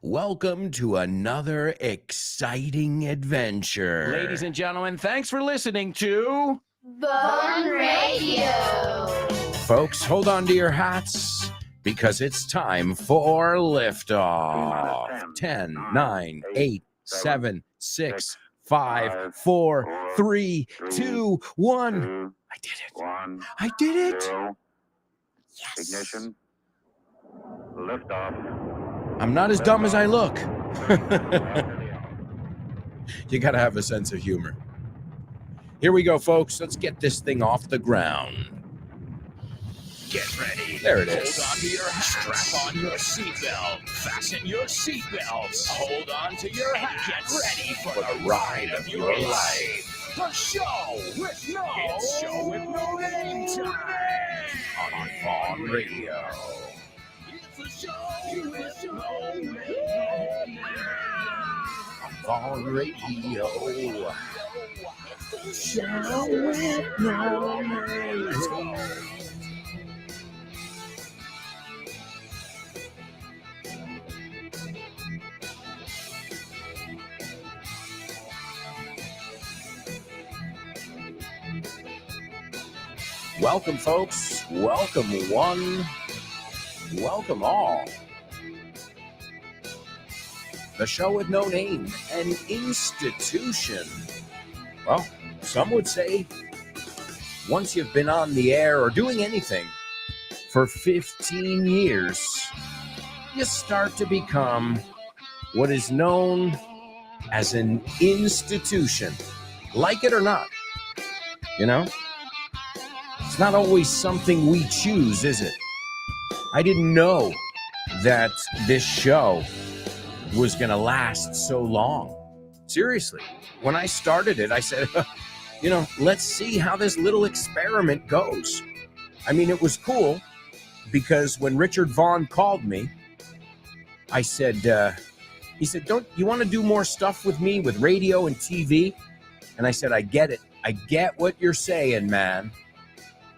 Welcome to another exciting adventure. Ladies and gentlemen, thanks for listening to Von Radio. Folks, hold on to your hats because it's time for liftoff. 10, 9, 8, 7, 6, 5, 4, 3, 2, 1. I did it. I did it. Yes. Ignition. Liftoff. I'm not as dumb as I look. You got to have a sense of humor. Here we go, folks. Let's get this thing off the ground. Get Ready. There it is. Hold on to your hat. Strap on your seatbelt. Fasten your seatbelts. Hold on to your hat. Get ready for the ride of your life. The show with no name time on Von Radio. It's a show with no name. On radio. It's the show with no name. Welcome, folks. Welcome, one. Welcome, all. The show with no name, an institution. Well, some would say once you've been on the air or doing anything for 15 years, you start to become what is known as an institution. Like it or not, you know? It's not always something we choose, is it? I didn't know that this show was going to last so long. Seriously, when I started it, I said, let's see how this little experiment goes. I mean, it was cool because when Richard Vaughn called me, I said, he said, don't you want to do more stuff with me with radio and TV? And I said, I get it. I get what you're saying, man.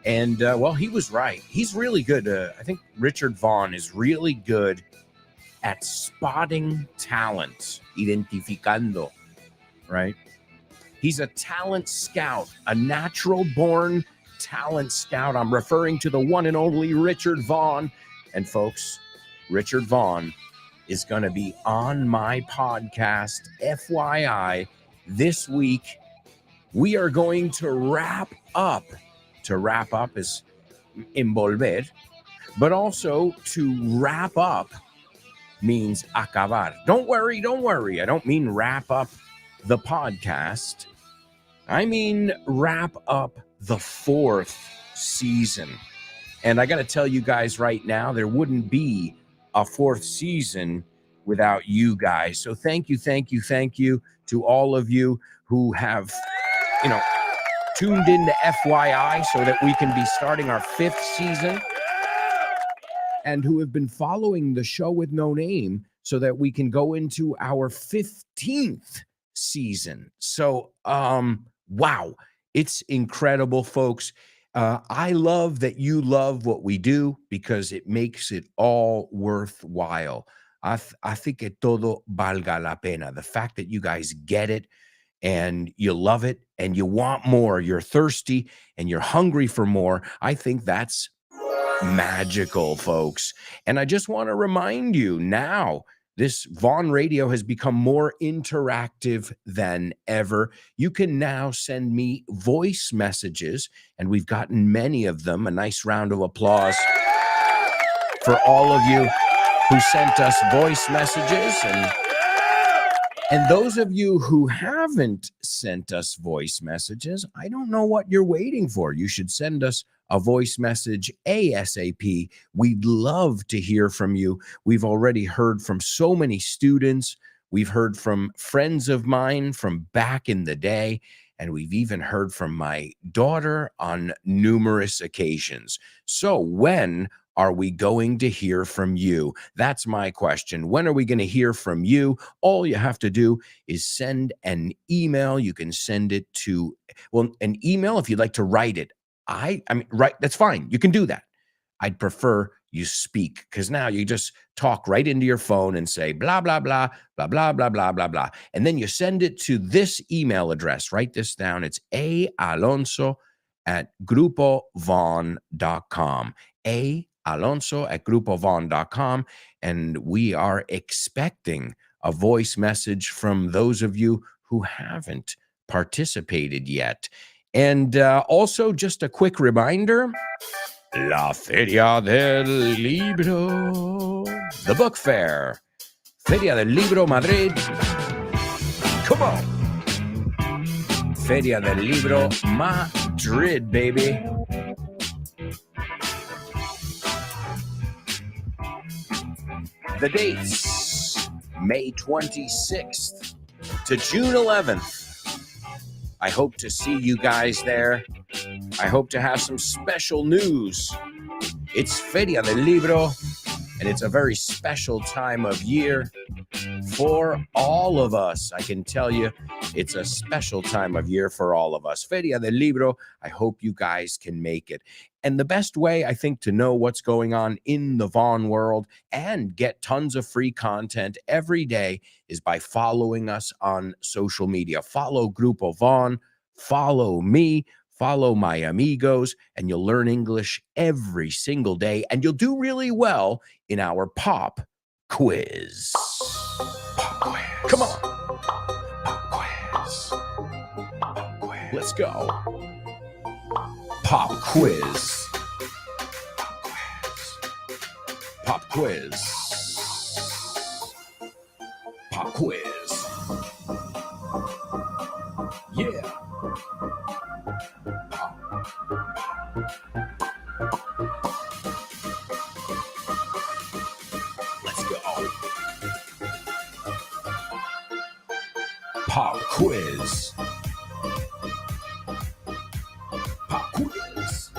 And, he was right. He's really good. I think Richard Vaughn is really good at spotting talent, identificando, right? He's a talent scout, a natural-born talent scout. I'm referring to the one and only Richard Vaughn. And, folks, Richard Vaughn is going to be on my podcast, FYI, this week. We are going to wrap up. To wrap up is envolver, but also to wrap up means acabar. Don't worry. I don't mean wrap up the podcast. I mean wrap up the 4th season. And I got to tell you guys right now, there wouldn't be a 4th season without you guys. So thank you to all of you who have, tuned into FYI so that we can be starting our 5th season, and who have been following the show with no name so that we can go into our 15th season. So, wow, it's incredible, folks. I love that you love what we do because it makes it all worthwhile. I think que todo valga la pena. The fact that you guys get it, and you love it, and you want more, you're thirsty, and you're hungry for more. I think that's magical, folks. And I just want to remind you now, this Von Radio has become more interactive than ever. You can now send me voice messages, and we've gotten many of them. A nice round of applause for all of you who sent us voice messages. And those of you who haven't sent us voice messages, I don't know what you're waiting for. You should send us a voice message ASAP. We'd love to hear from you. We've already heard from so many students. We've heard from friends of mine from back in the day, and we've even heard from my daughter on numerous occasions. So when are we going to hear from you? That's my question. When are we going to hear from you? All you have to do is send an email. You can send it to, an email if you'd like to write it. I mean, right, that's fine. You can do that. I'd prefer you speak, because now you just talk right into your phone and say blah, blah, blah, blah, blah, blah, blah, blah, blah. And then you send it to this email address. Write this down. It's aalonso@grupovon.com. Alonso@grupovon.com. And we are expecting a voice message from those of you who haven't participated yet. And also, just a quick reminder, La Feria del Libro, the book fair, Feria del Libro Madrid. Come on. Feria del Libro Madrid, baby. The dates, May 26th to June 11th. I hope to see you guys there. I hope to have some special news. It's Feria del Libro, and it's a very special time of year for all of us. I can tell you, it's a special time of year for all of us. Feria del Libro, I hope you guys can make it. And the best way, I think, to know what's going on in the Vaughn world and get tons of free content every day is by following us on social media. Follow Grupo Vaughn, follow me, follow my amigos, and you'll learn English every single day, and you'll do really well in our pop quiz. Pop quiz. Come on. Pop quiz. Pop quiz. Let's go. Pop quiz. Pop quiz. Pop quiz. Yeah. Let's go. Pop quiz. Pop quiz.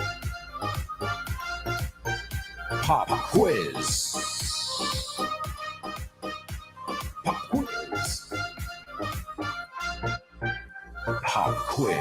Pop quiz. Pop quiz. Pop quiz.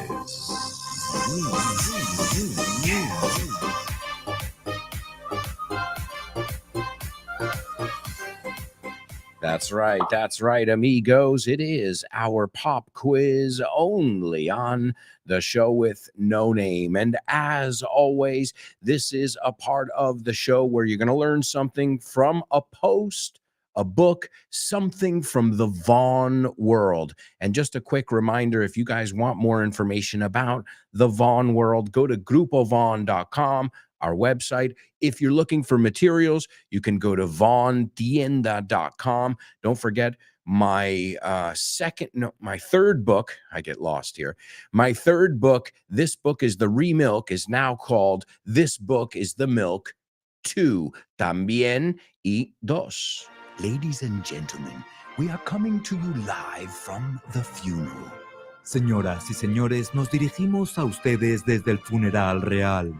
That's right, amigos. It is our pop quiz only on the show with no name. And as always, this is a part of the show where you're going to learn something from a post, a book, something from the Vaughn world. And just a quick reminder, if you guys want more information about the Vaughn world, go to grupovon.com, our website. If you're looking for materials, you can go to vaughntienda.com. Don't forget my third book. I get lost here. My third book, this book is The Remilk, is now called This Book is the Milk 2. También y dos. Ladies and gentlemen, we are coming to you live from the funeral. Señoras y señores, nos dirigimos a ustedes desde el funeral real.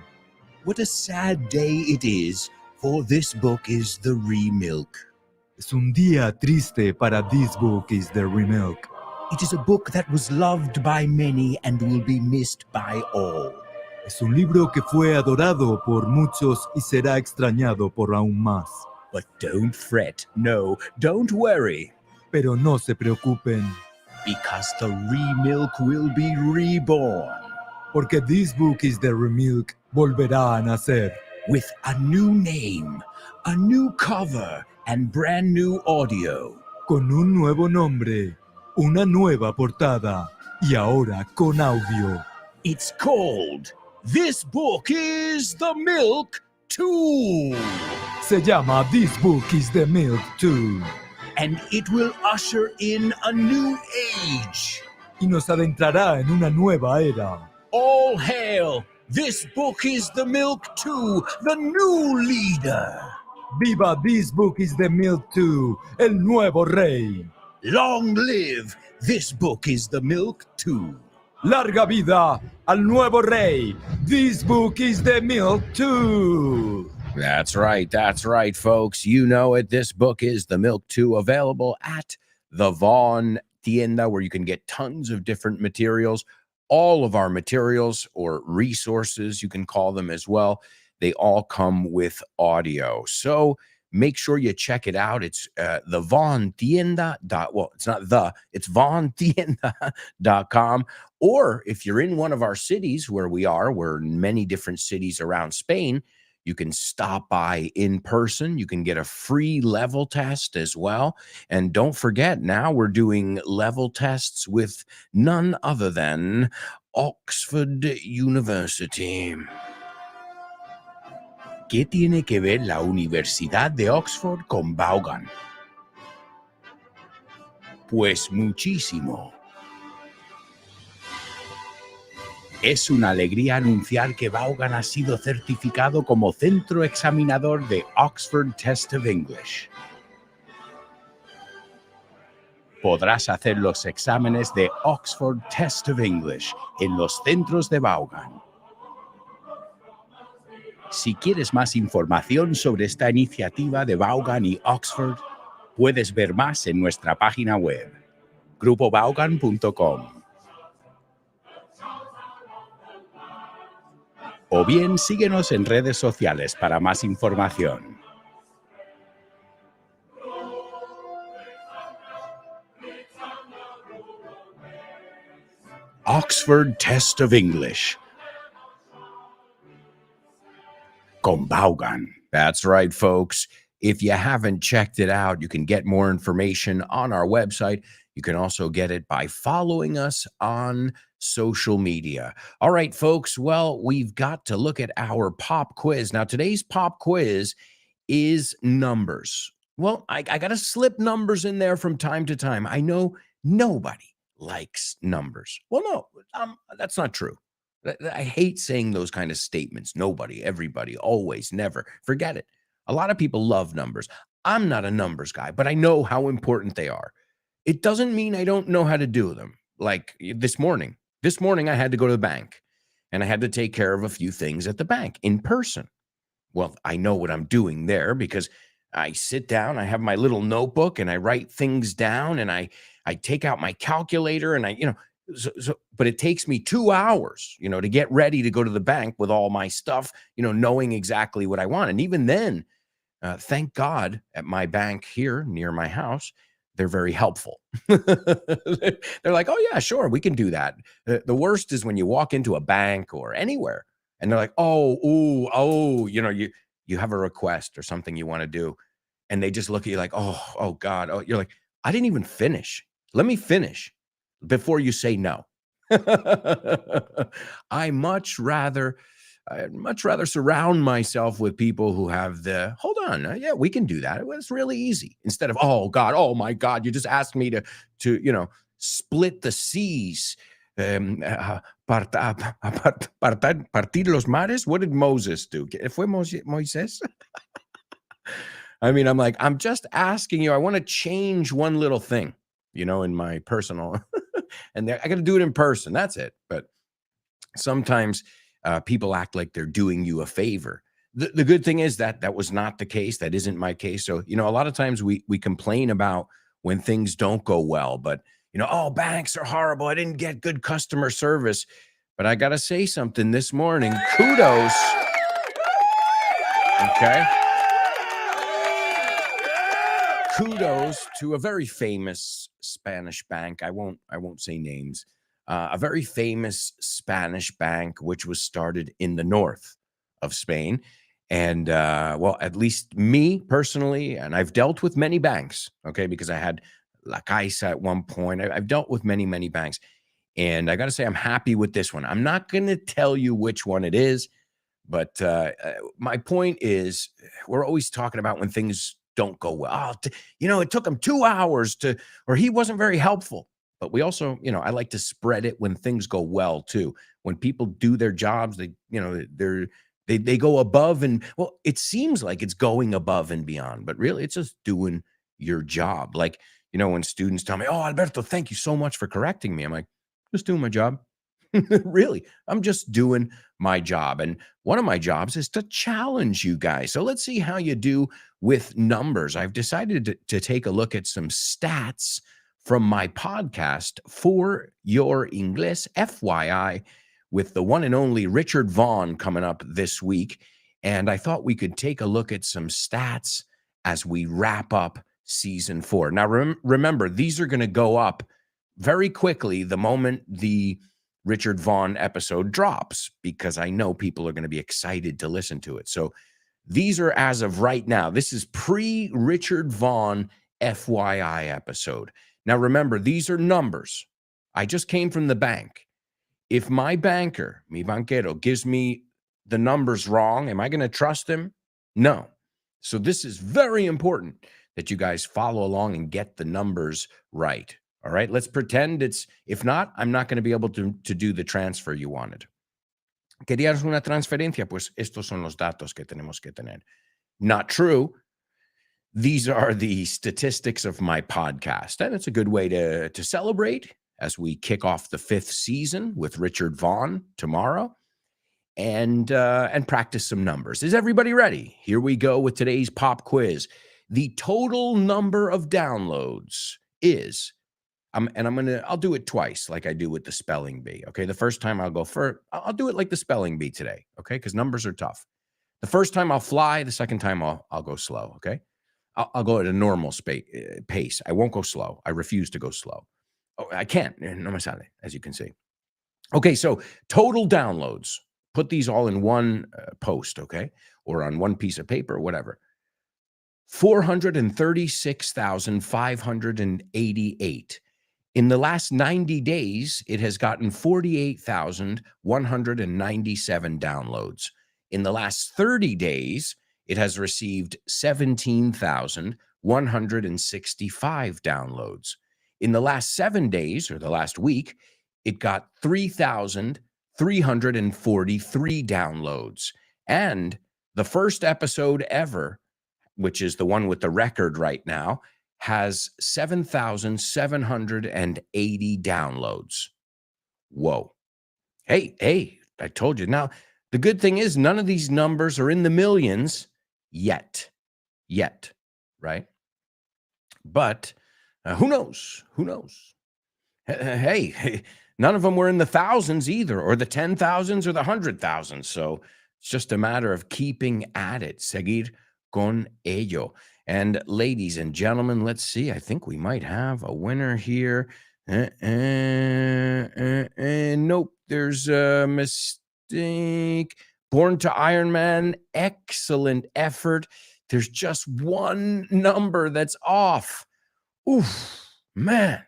What a sad day it is, for this book is the Remilk. Es un día triste para This Book is the Remilk. It is a book that was loved by many and will be missed by all. Es un libro que fue adorado por muchos y será extrañado por aún más. But don't fret, no, don't worry. Pero no se preocupen, because the Remilk will be reborn. Porque This Book is the Remilk volverá a nacer. With a new name, a new cover, and brand new audio. Con un nuevo nombre, una nueva portada, y ahora con audio. It's called This Book is the Milk 2. Se llama This Book is the Milk 2. And it will usher in a new age. Y nos adentrará en una nueva era. All hail! This Book is the Milk 2, the new leader. Viva This Book is the Milk 2, el nuevo rey. Long live This Book is the Milk 2. Larga vida al nuevo rey. This Book is the Milk 2. That's right, folks. You know it. This book is The Milk 2, available at the Vaughn Tienda, where you can get tons of different materials. All of our materials, or resources, you can call them as well. They all come with audio. So make sure you check it out. It's the Von Tienda. Well, it's not it's vontienda.com. Or if you're in one of our cities where we're in many different cities around Spain, you can stop by in person. You can get a free level test as well. And don't forget, now we're doing level tests with none other than Oxford University. ¿Qué tiene que ver la Universidad de Oxford con Vaughan? Pues muchísimo. Es una alegría anunciar que Vaughan ha sido certificado como centro examinador de Oxford Test of English. Podrás hacer los exámenes de Oxford Test of English en los centros de Vaughan. Si quieres más información sobre esta iniciativa de Vaughan y Oxford, puedes ver más en nuestra página web, grupovaughan.com. O bien síguenos en redes sociales para más información. Oxford Test of English con Vaughan. That's right, folks. If you haven't checked it out, you can get more information on our website. You can also get it by following us on social media. All right, folks. Well, we've got to look at our pop quiz. Now, today's pop quiz is numbers. Well, I got to slip numbers in there from time to time. I know nobody likes numbers. Well, no, that's not true. I hate saying those kind of statements. Nobody, everybody, always, never. Forget it. A lot of people love numbers. I'm not a numbers guy, but I know how important they are. It doesn't mean I don't know how to do them. Like this morning. This morning, I had to go to the bank, and I had to take care of a few things at the bank in person. Well, I know what I'm doing there because I sit down, I have my little notebook, and I write things down, and I take out my calculator, and but it takes me 2 hours, to get ready to go to the bank with all my stuff, knowing exactly what I want. And even then, thank God at my bank here near my house, they're very helpful. They're like, oh, yeah, sure, we can do that. The worst is when you walk into a bank or anywhere and they're like, you have a request or something you want to do. And they just look at you like, oh, God. Oh, you're like, I didn't even finish. Let me finish before you say no. I'd much rather surround myself with people who have hold on, yeah, we can do that. It's really easy. Instead of, oh God, oh my God, you just asked me to split the seas, partir los mares. What did Moses do? Fue Moisés? I mean, I'm like, I'm just asking you. I want to change one little thing, in my personal, and I got to do it in person. That's it. But sometimes people act like they're doing you a favor. The good thing is that was not the case. That isn't my case. So, a lot of times we complain about when things don't go well, but, oh, banks are horrible. I didn't get good customer service. But I got to say something this morning. Kudos. Okay. Kudos to a very famous Spanish bank. I won't say names. A very famous Spanish bank, which was started in the north of Spain. And, well, at least me personally, and I've dealt with many banks, okay, because I had La Caixa at one point. I've dealt with many, many banks. And I got to say, I'm happy with this one. I'm not going to tell you which one it is, but my point is we're always talking about when things don't go well. It took him 2 hours or he wasn't very helpful. But we also, I like to spread it when things go well too. When people do their jobs, they go above and, well, it seems like it's going above and beyond, but really it's just doing your job. Like, when students tell me, oh, Alberto, thank you so much for correcting me. I'm like, just doing my job. Really, I'm just doing my job. And one of my jobs is to challenge you guys. So let's see how you do with numbers. I've decided to take a look at some stats from my podcast For Your English, FYI, with the one and only Richard Vaughn coming up this week. And I thought we could take a look at some stats as we wrap up season 4. Now, remember, these are going to go up very quickly the moment the Richard Vaughn episode drops, because I know people are going to be excited to listen to it. So these are as of right now. This is pre-Richard Vaughn FYI episode. Now, remember, these are numbers. I just came from the bank. If my banker, mi banquero, gives me the numbers wrong, am I going to trust him? No. So this is very important that you guys follow along and get the numbers right. All right, let's pretend it's, if not, I'm not going to be able to do the transfer you wanted. ¿Querías una transferencia? Pues estos son los datos que tenemos que tener. Not true. These are the statistics of my podcast, and it's a good way to celebrate as we kick off the 5th season with Richard Vaughn tomorrow, and practice some numbers. Is everybody ready? Here we go with today's pop quiz. The total number of downloads is, I'll do it twice like I do with the spelling bee. Okay, the first time I'll go first. I'll do it like the spelling bee today. Okay, because numbers are tough. The first time I'll fly. The second time I'll go slow. Okay, I'll go at a normal pace. I won't go slow. I refuse to go slow. Oh, I can't. No me sale, as you can see. Okay, so total downloads. Put these all in one post, okay, or on one piece of paper, whatever. 436,588. In the last 90 days, it has gotten 48,197 downloads. In the last 30 days, it has received 17,165 downloads. In the last 7 days, or the last week, it got 3,343 downloads. And the first episode ever, which is the one with the record right now, has 7,780 downloads. Whoa. Hey, I told you. Now, the good thing is none of these numbers are in the millions yet, right? But who knows? Hey, none of them were in the thousands either, or the 10,000s or the 100,000. So it's just a matter of keeping at it. Seguir con ello. And ladies and gentlemen, let's see. I think we might have a winner here. Nope, there's a mistake. Born to Iron Man, excellent effort. There's just one number that's off. Oof, man.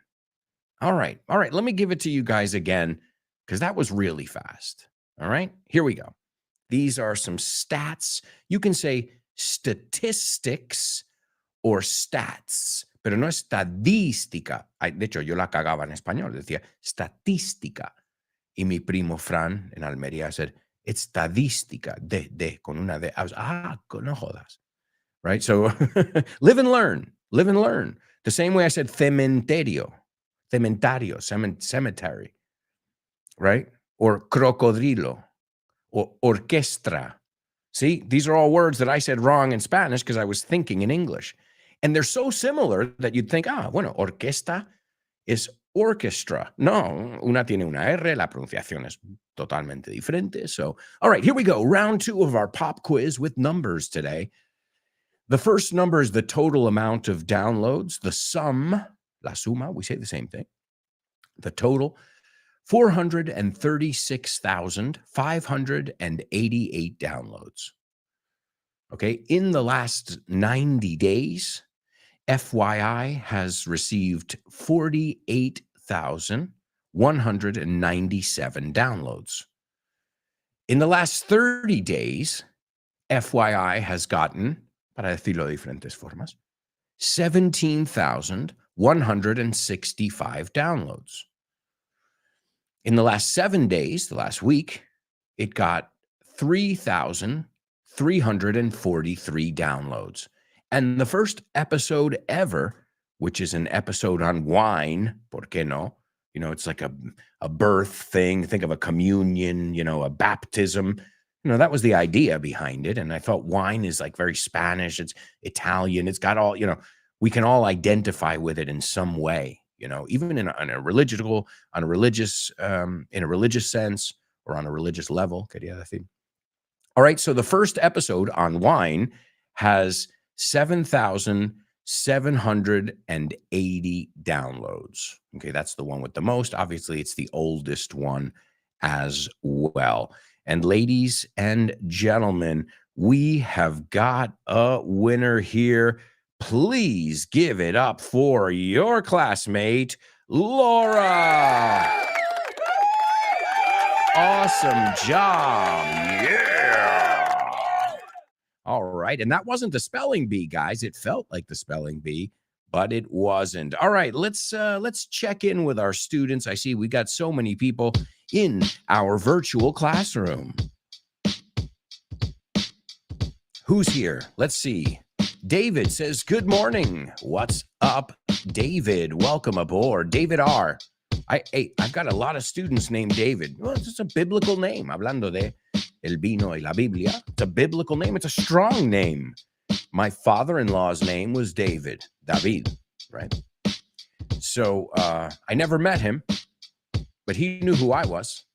All right. Let me give it to you guys again, because that was really fast. All right, here we go. These are some stats. You can say statistics or stats, pero no estadística. De hecho, yo la cagaba en español, decía statística. Y mi primo Fran en Almería said, estadística, de, con una D. I was, no jodas. Right? So live and learn. The same way I said cementerio, cemetery, right? Or crocodrilo, or orquestra. See, these are all words that I said wrong in Spanish because I was thinking in English. And they're so similar that you'd think, bueno, orquesta is orchestra. No, una tiene una R, la pronunciación es totalmente diferente. So, all right, here we go. Round 2 of our pop quiz with numbers today. The first number is the total amount of downloads. The sum, la suma, we say the same thing. The total, 436,588 downloads. Okay, in the last 90 days, FYI has received 48,197 downloads. In the last 30 days, FYI has gotten, para decirlo de diferentes formas, 17,165 downloads. In the last 7 days, the last week, it got 3,343 downloads. And the first episode ever, which is an episode on wine, ¿por qué no? You know, it's like a birth thing. Think of a communion, you know, a baptism. You know, that was the idea behind it. And I thought wine is like very Spanish. It's Italian. It's got all, you know, we can all identify with it in some way, you know, even in a religious sense or on a religious level, quería decir. All right, so the first episode on wine has 7,780 downloads. Okay, that's the one with the most. Obviously, it's the oldest one as well. And ladies and gentlemen, we have got a winner here. Please give it up for your classmate, Laura. Awesome job. Yeah. All right. And that wasn't the spelling bee, guys. It felt like the spelling bee, but it wasn't. All right. Let's check in with our students. I see we got so many people in our virtual classroom. Who's here? Let's see. David says, good morning. What's up, David? Welcome aboard. David R. I've got a lot of students named David. Well, it's just a biblical name. Hablando de el vino y la Biblia. It's a biblical name. It's a strong name. My father-in-law's name was David. David, right? So I never met him, but he knew who I was.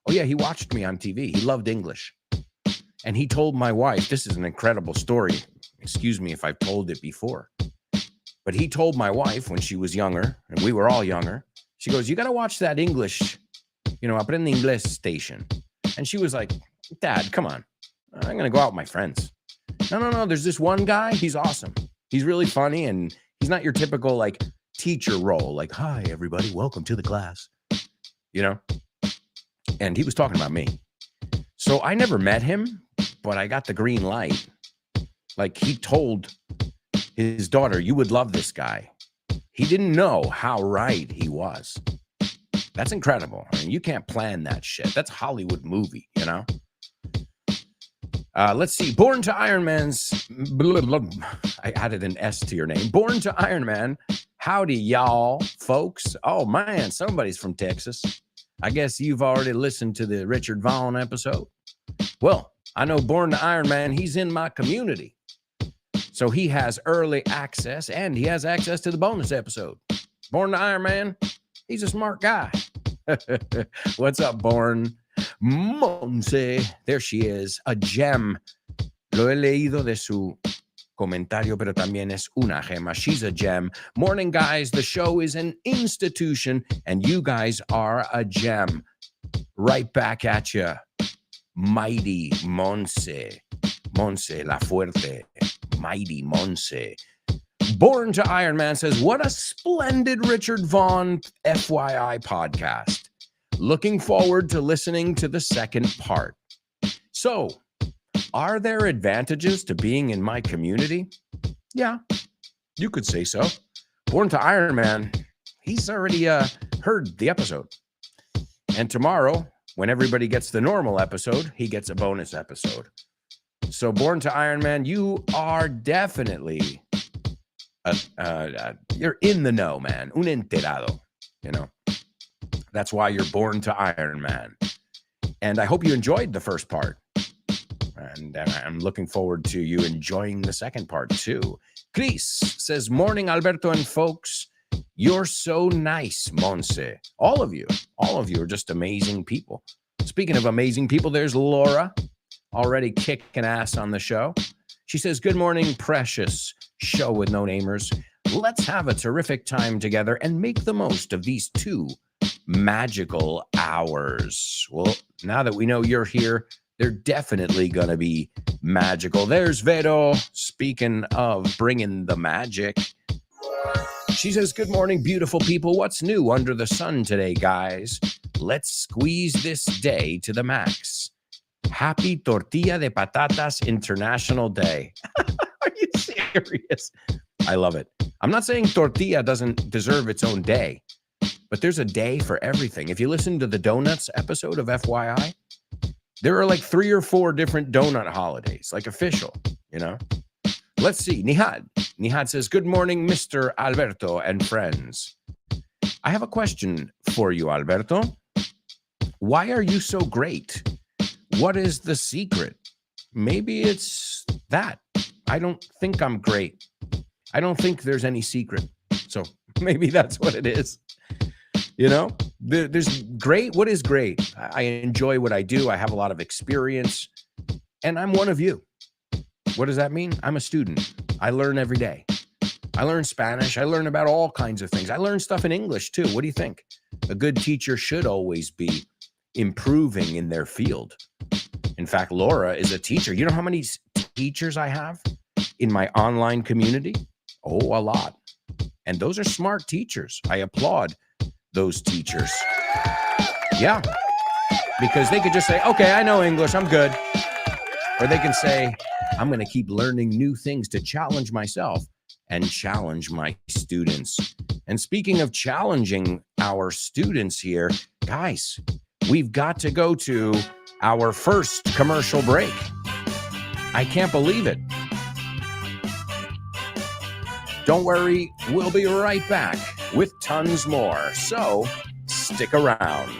Oh, yeah, he watched me on TV. He loved English. And he told my wife, this is an incredible story. Excuse me if I've told it before. But he told my wife when she was younger, and we were all younger, she goes, you got to watch that English, Aprende Inglés station. And she was like, Dad, come on. I'm going to go out with my friends. No. There's this one guy. He's awesome. He's really funny, and he's not your typical, teacher role. Like, hi, everybody. Welcome to the class. And he was talking about me. So I never met him, but I got the green light. Like, he told his daughter, you would love this guy. He didn't know how right he was. That's incredible. I mean, you can't plan that shit. That's Hollywood movie, Let's see. Born to Iron Man's... I added an S to your name. Born to Iron Man. Howdy, y'all, folks. Oh, man, somebody's from Texas. I guess you've already listened to the Richard Vaughn episode. Well, I know Born to Iron Man, he's in my community. So he has early access, and he has access to the bonus episode. Born to Iron Man, he's a smart guy. What's up, Born? Monse, there she is, a gem. Lo he leído de su comentario, pero también es una gema. She's a gem. Morning, guys. The show is an institution, and you guys are a gem. Right back at you. Mighty Monse. Monse, la fuerte. Mighty Monse. Born to Iron Man says, what a splendid Richard Vaughn FYI podcast. Looking forward to listening to the second part. So, are there advantages to being in my community? Yeah, you could say so. Born to Iron Man, he's already heard the episode. And tomorrow, when everybody gets the normal episode, he gets a bonus episode. So, Born to Iron Man, you are definitely, you're in the know, man. Un enterado, That's why you're Born to Iron Man. And I hope you enjoyed the first part. And I'm looking forward to you enjoying the second part, too. Chris says, morning, Alberto and folks. You're so nice, Monse. All of you are just amazing people. Speaking of amazing people, there's Laura, already kicking ass on the show. She says, good morning, precious show with no namers. Let's have a terrific time together and make the most of these 2 magical hours. Well, now that we know you're here, they're definitely going to be magical. There's Vero, speaking of bringing the magic. She says, good morning, beautiful people. What's new under the sun today, guys? Let's squeeze this day to the max. Happy Tortilla de Patatas International Day. Are you serious? I love it. I'm not saying tortilla doesn't deserve its own day, but there's a day for everything. If you listen to the donuts episode of FYI, there are 3 or 4 different donut holidays, official, Let's see. Nihad. Nihad says, good morning, Mr. Alberto and friends. I have a question for you, Alberto. Why are you so great? What is the secret? Maybe it's that. I don't think I'm great. I don't think there's any secret. So maybe that's what it is. There's great. What is great? I enjoy what I do. I have a lot of experience. And I'm one of you. What does that mean? I'm a student. I learn every day. I learn Spanish. I learn about all kinds of things. I learn stuff in English too. What do you think? A good teacher should always be improving in their field. In fact, Laura is a teacher. You know how many teachers I have in my online community? Oh, a lot. And those are smart teachers. I applaud those teachers. Yeah. Because they could just say, okay, I know English, I'm good. Or they can say, I'm going to keep learning new things to challenge myself and challenge my students. And speaking of challenging our students here, guys, we've got to go to our first commercial break. I can't believe it. Don't worry, we'll be right back with tons more. So stick around.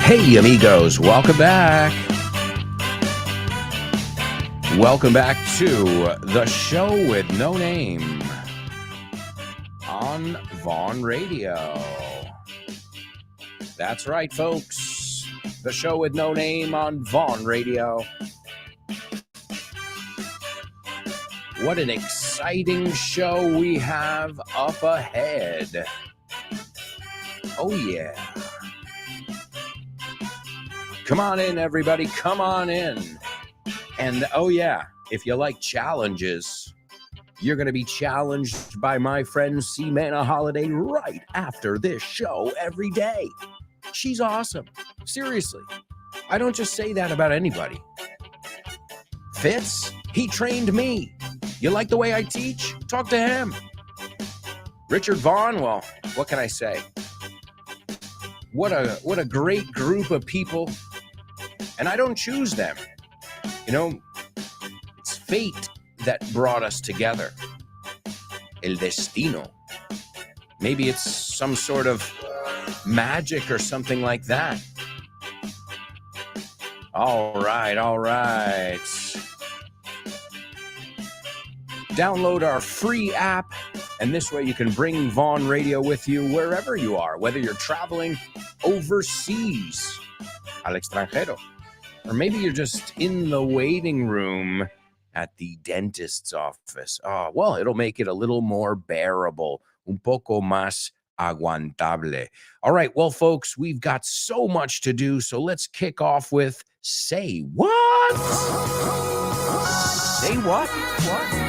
Hey, amigos, welcome back. Welcome back to the show with no name on Vaughn Radio. That's right, folks. The show with no name on Vaughn Radio. What an exciting show we have up ahead. Oh, yeah. Come on in, everybody. Come on in. And oh, yeah, if you like challenges, you're going to be challenged by my friend Seamana Holiday right after this show every day. She's awesome. Seriously. I don't just say that about anybody. Fitz, he trained me. You like the way I teach? Talk to him. Richard Vaughn, well, what can I say? What a great group of people. And I don't choose them. You know, it's fate that brought us together. El destino. Maybe it's some sort of magic or something like that. All right. Download our free app, and this way you can bring Vaughn Radio with you wherever you are, whether you're traveling overseas, al extranjero, or maybe you're just in the waiting room at the dentist's office. Oh, well, it'll make it a little more bearable, un poco más aguantable. All right, well, folks, we've got so much to do, so let's kick off with Say What? Say what? What?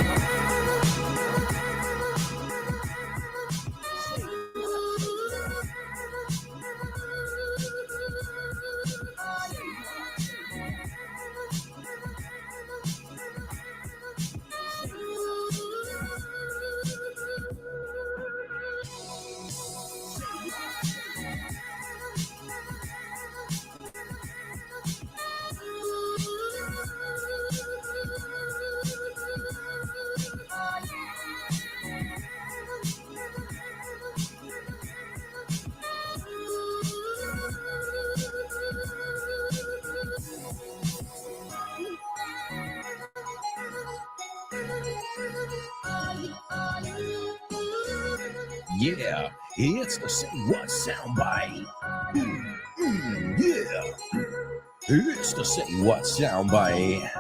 Yeah, it's the Say What soundbite. Yeah, it's the Say What soundbite.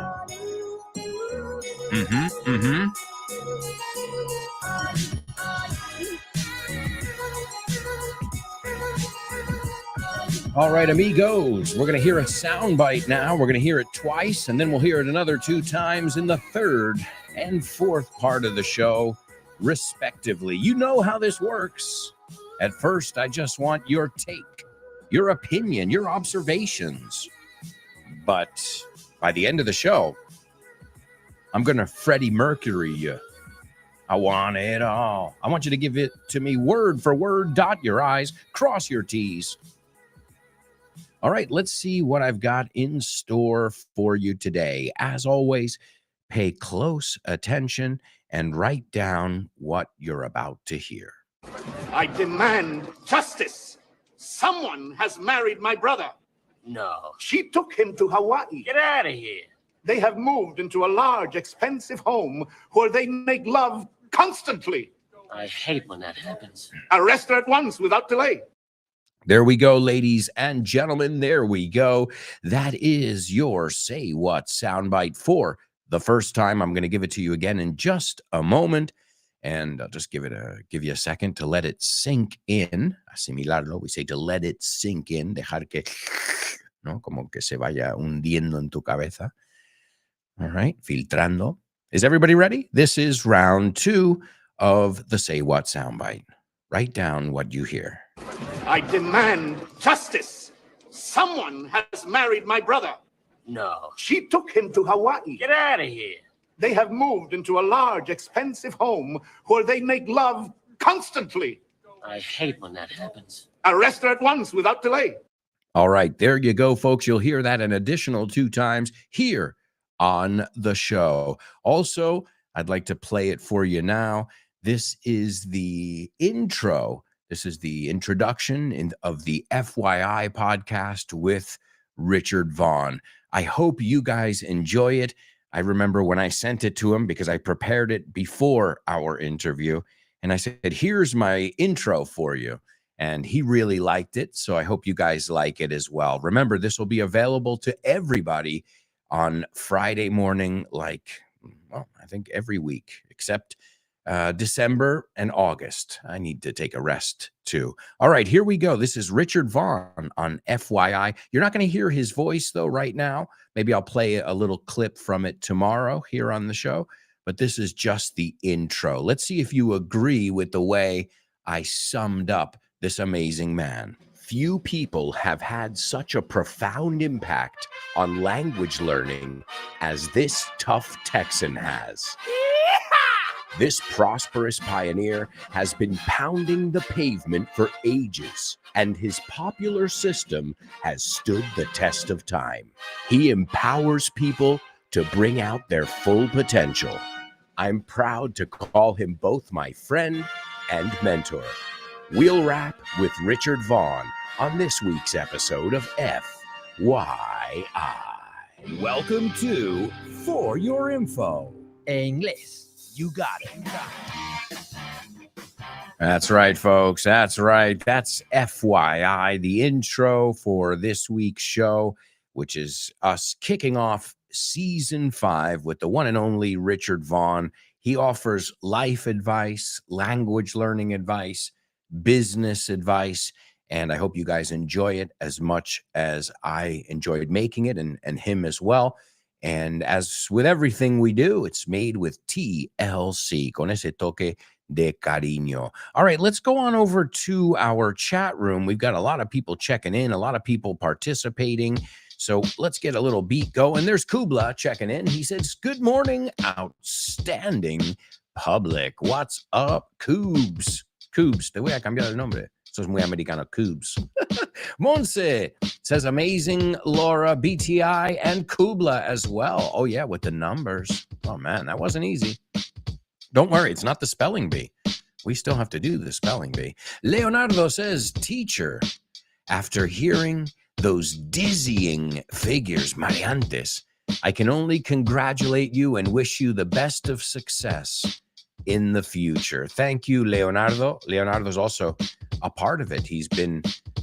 All right, amigos, we're going to hear a soundbite now. We're going to hear it twice, and then we'll hear it another 2 times in the third and fourth part of the show, respectively. You know how this works. At first, I just want your take, your opinion, your observations. But by the end of the show, I'm going to Freddie Mercury you. I want it all. I want you to give it to me word for word, dot your I's, cross your T's. All right, let's see what I've got in store for you today. As always, pay close attention and write down what you're about to hear. I demand justice. Someone has married my brother. No. She took him to Hawaii. Get out of here. They have moved into a large, expensive home where they make love constantly. I hate when that happens. Arrest her at once without delay. There we go, ladies and gentlemen. There we go. That is your Say What soundbite for the first time. I'm going to give it to you again in just a moment. And I'll just give you a second to let it sink in. Asimilarlo. We say to let it sink in. Dejar que, ¿no? Como que se vaya hundiendo en tu cabeza. All right. Filtrando. Is everybody ready? This is round 2 of the Say What soundbite. Write down what you hear. I demand justice. Someone has married my brother. No. She took him to Hawaii. Get out of here. They have moved into a large, expensive home where they make love constantly. I hate when that happens. Arrest her at once without delay. All right, there you go, folks. You'll hear that an additional 2 times here on the show. Also, I'd like to play it for you now. This is the intro. This is the introduction of the FYI podcast with Richard Vaughn. I hope you guys enjoy it. I remember when I sent it to him because I prepared it before our interview. And I said, here's my intro for you. And he really liked it. So I hope you guys like it as well. Remember, this will be available to everybody on Friday morning, I think every week, except December and August. I need to take a rest too. All right, here we go. This is Richard Vaughn on FYI. You're not going to hear his voice though right now. Maybe I'll play a little clip from it tomorrow here on the show. but this is just the intro. Let's see if you agree with the way I summed up this amazing man. Few people have had such a profound impact on language learning as this tough Texan has. This prosperous pioneer has been pounding the pavement for ages, and his popular system has stood the test of time. He empowers people to bring out their full potential. I'm proud to call him both my friend and mentor. We'll wrap with Richard Vaughn on this week's episode of FYI. Welcome to For Your Info. English. You got it. That's right, folks. That's right. That's FYI, the intro for this week's show, which is us kicking off season 5 with the one and only Richard Vaughn. He offers life advice, language learning advice, business advice, and I hope you guys enjoy it as much as I enjoyed making it, and him as well. And as with everything we do, it's made with TLC, con ese toque de cariño. All right, let's go on over to our chat room. We've got a lot of people checking in, a lot of people participating. So let's get a little beat going. There's Kubla checking in. He says, good morning, outstanding public. What's up, Cubes? Cubes, te voy a cambiar el nombre. Eso es muy americano, Cubes. Monse says, amazing, Laura, BTI, and Kubla as well. Oh, yeah, with the numbers. Oh, man, that wasn't easy. Don't worry, it's not the spelling bee. We still have to do the spelling bee. Leonardo says, teacher, after hearing those dizzying figures, Mariantes, I can only congratulate you and wish you the best of success in the future. Thank you, Leonardo. Leonardo's also a part of it. He's been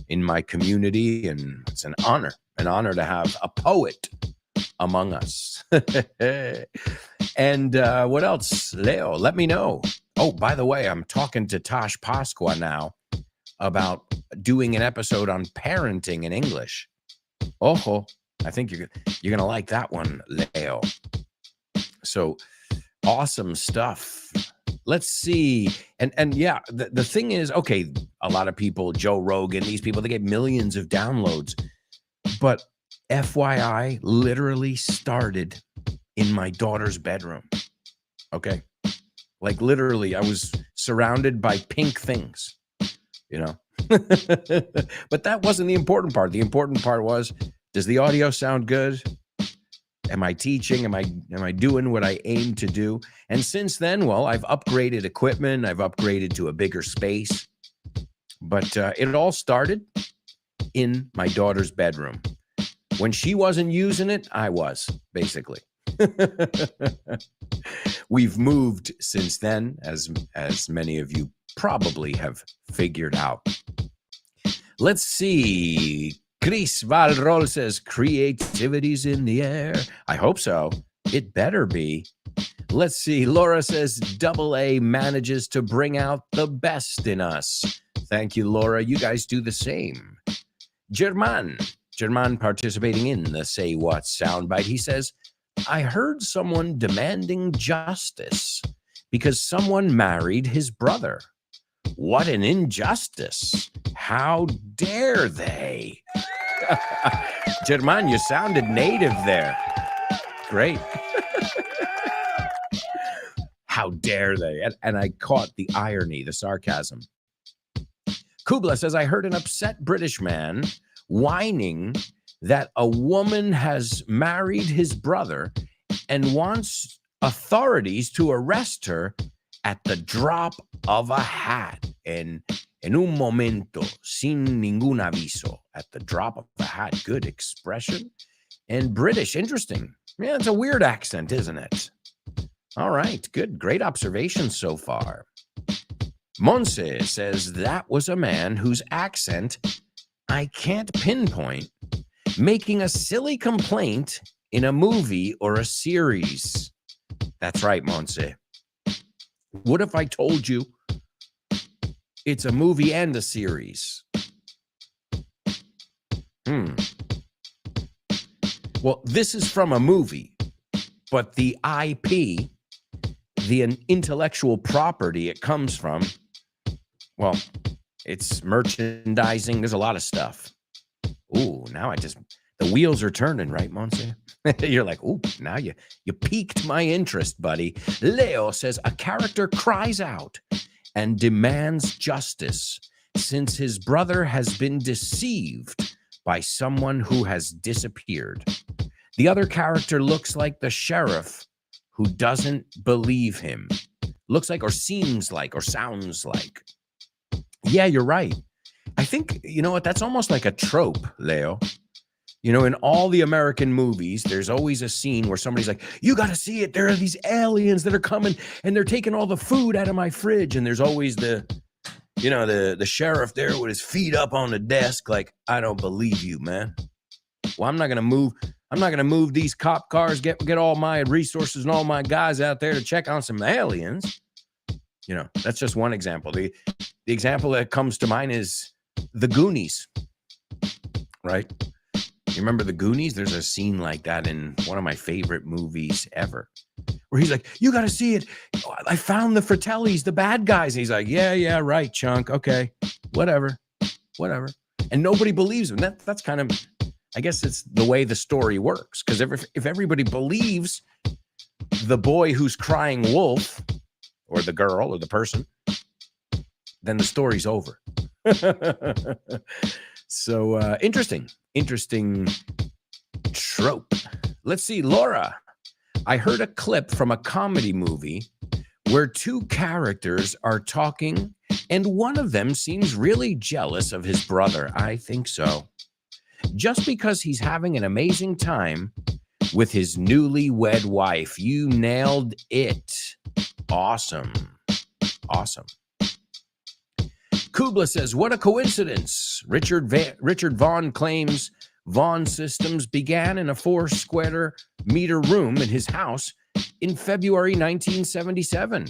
in my community, and it's an honor to have a poet among us. And what else? Leo, let me know. Oh, by the way, I'm talking to Tosh Pasqua now about doing an episode on parenting in English. Oh, I think you're going to like that one, Leo. So awesome stuff. Let's see. And yeah, the thing is, okay, a lot of people, Joe Rogan, these people, they get millions of downloads. But FYI literally started in my daughter's bedroom. Okay. Like literally, I was surrounded by pink things, you know. But that wasn't the important part. The important part was, does the audio sound good? Am I teaching? Am I doing what I aim to do? And since then, well, I've upgraded equipment. I've upgraded to a bigger space. But it all started in my daughter's bedroom. When she wasn't using it, I was, basically. We've moved since then, as many of you probably have figured out. Let's see. Chris Valrol says, creativity's in the air. I hope so. It better be. Let's see. Laura says, AA manages to bring out the best in us. Thank you, Laura. You guys do the same. German participating in the Say What soundbite. He says, I heard someone demanding justice because someone married his brother. What an injustice. How dare they? German, you sounded native there. Great. How dare they? And I caught the irony, the sarcasm. Kubla says, I heard an upset British man whining that a woman has married his brother and wants authorities to arrest her at the drop of a hat. En un momento, sin ningún aviso. At the drop of a hat. Good expression. And British, interesting. Yeah, it's a weird accent, isn't it? All right, good. Great observation so far. Monse says that was a man whose accent I can't pinpoint, making a silly complaint in a movie or a series. That's right, Monse. What if I told you it's a movie and a series? Well, this is from a movie, but the IP the intellectual property it comes from, well, it's merchandising. There's a lot of stuff. Ooh, now the wheels are turning, right, Monse? You're like, ooh, now you piqued my interest, buddy. Leo says a character cries out and demands justice since his brother has been deceived by someone who has disappeared. The other character looks like the sheriff who doesn't believe him. Looks like, or seems like, or sounds like. Yeah, you're right. I think, you know what, that's almost like a trope, Leo. You know, in all the American movies, there's always a scene where somebody's like, you got to see it. There are these aliens that are coming and they're taking all the food out of my fridge. And there's always the sheriff there with his feet up on the desk. Like, I don't believe you, man. Well, I'm not going to move these cop cars, get all my resources and all my guys out there to check on some aliens. You know, that's just one example. The example that comes to mind is The Goonies, right? You remember The Goonies? There's a scene like that in one of my favorite movies ever, where he's like, you got to see it. I found the Fratellis, the bad guys. And he's like, yeah, right, Chunk. Okay, whatever. And nobody believes him. That's kind of, I guess it's the way the story works. Because if everybody believes the boy who's crying wolf, or the girl, or the person, then the story's over. So interesting trope. Let's see, Laura. I heard a clip from a comedy movie where two characters are talking and one of them seems really jealous of his brother. I think so. Just because he's having an amazing time with his newlywed wife. You nailed it. Awesome. Kubla says, what a coincidence. Richard Vaughn claims Vaughn Systems began in a 4 square meter room in his house in February 1977.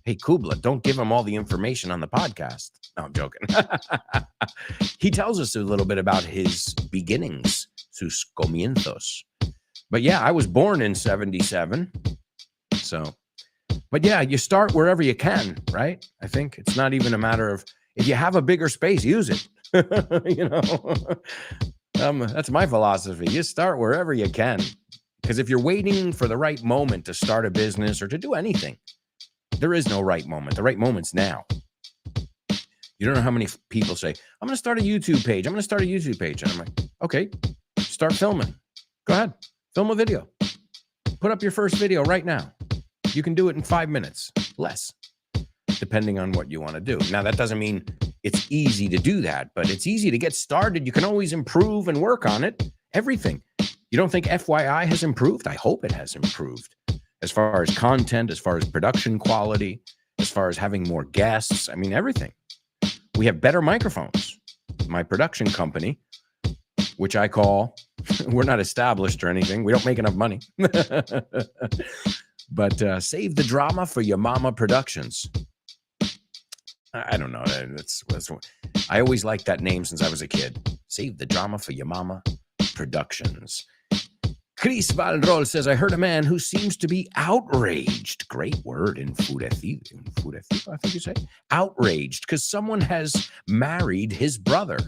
Hey, Kubla, don't give him all the information on the podcast. No, I'm joking. He tells us a little bit about his beginnings, sus comienzos. But yeah, I was born in 77. So, but yeah, you start wherever you can, right? I think it's not even a matter of, if you have a bigger space, use it. You know, that's my philosophy. You start wherever you can. Because if you're waiting for the right moment to start a business or to do anything, there is no right moment. The right moment's now. You don't know how many people say, I'm going to start a YouTube page. And I'm like, okay, start filming. Go ahead. Film a video. Put up your first video right now. You can do it in 5 minutes, less, depending on what you want to do. Now, that doesn't mean it's easy to do that, but it's easy to get started. You can always improve and work on it. Everything. You don't think FYI has improved? I hope it has improved. As far as content, as far as production quality, as far as having more guests, I mean, everything. We have better microphones. My production company, which I call, we're not established or anything. We don't make enough money. But Save the Drama for Your Mama Productions. I don't know. I always liked that name since I was a kid. Save the Drama for Your Mama Productions. Chris Valrol says, I heard a man who seems to be outraged. Great word, enfurecido, I think you say. Outraged because someone has married his brother.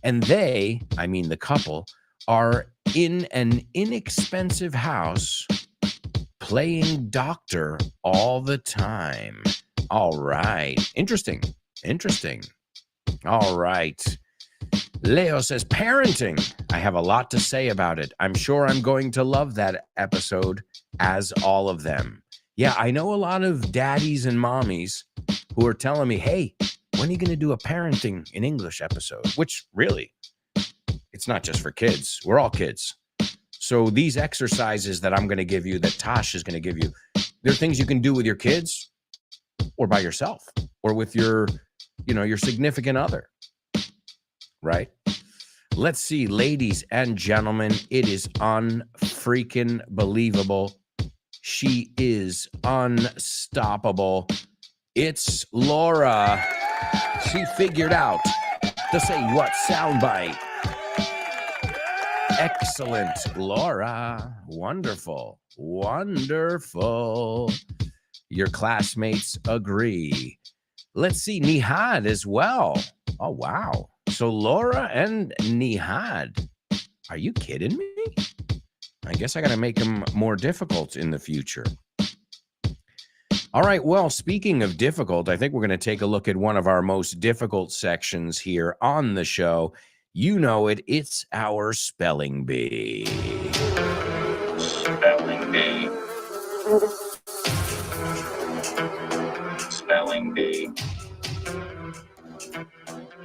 And they, I mean the couple, are in an inexpensive house playing doctor all the time. All right. Interesting. All right. Leo says, parenting. I have a lot to say about it. I'm sure I'm going to love that episode, as all of them. Yeah, I know a lot of daddies and mommies who are telling me, hey, when are you going to do a parenting in English episode? Which really, it's not just for kids. We're all kids. So these exercises that I'm going to give you, that Tosh is going to give you, they're things you can do with your kids or by yourself or with your significant other. Right? Let's see, ladies and gentlemen, it is unfreaking believable. She is unstoppable. It's Laura. She figured out the Say What soundbite. Excellent, Laura. Wonderful. Your classmates agree. Let's see, Nihad as well. Oh, wow. So Laura and Nihad. Are you kidding me? I guess I got to make them more difficult in the future. All right. Well, speaking of difficult, I think we're going to take a look at one of our most difficult sections here on the show. You know it. It's our spelling bee. Spelling bee. Spelling bee.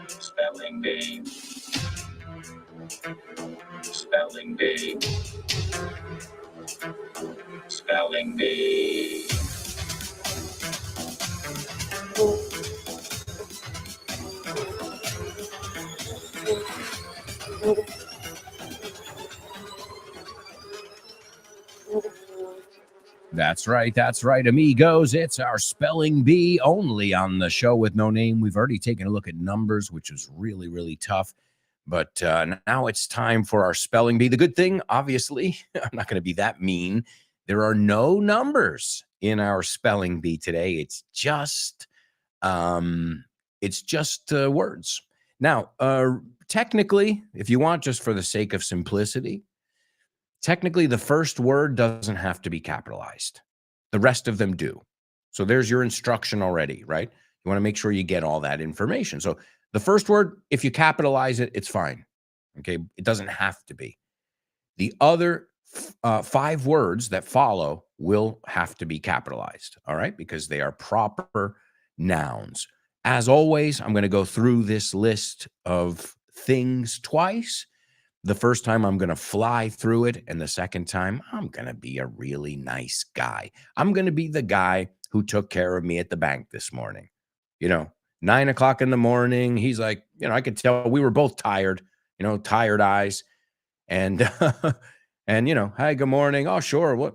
Spelling bee. Spelling bee. Spelling bee. That's right. That's right, amigos. It's our spelling bee only on the show with no name. We've already taken a look at numbers, which was really, really tough. But now it's time for our spelling bee. The good thing, obviously, I'm not going to be that mean. There are no numbers in our spelling bee today. It's just words. Now, technically, if you want, just for the sake of simplicity, technically, the first word doesn't have to be capitalized. The rest of them do. So there's your instruction already, right? You want to make sure you get all that information. So the first word, if you capitalize it, it's fine. Okay. It doesn't have to be. The other 5 words that follow will have to be capitalized. All right. Because they are proper nouns. As always, I'm going to go through this list of things twice. The first time I'm going to fly through it, and the second time I'm going to be a really nice guy. I'm going to be the guy who took care of me at the bank this morning. 9 o'clock in the morning. He's like, I could tell we were both tired, tired eyes. And, and, hi, good morning. Oh, sure. What?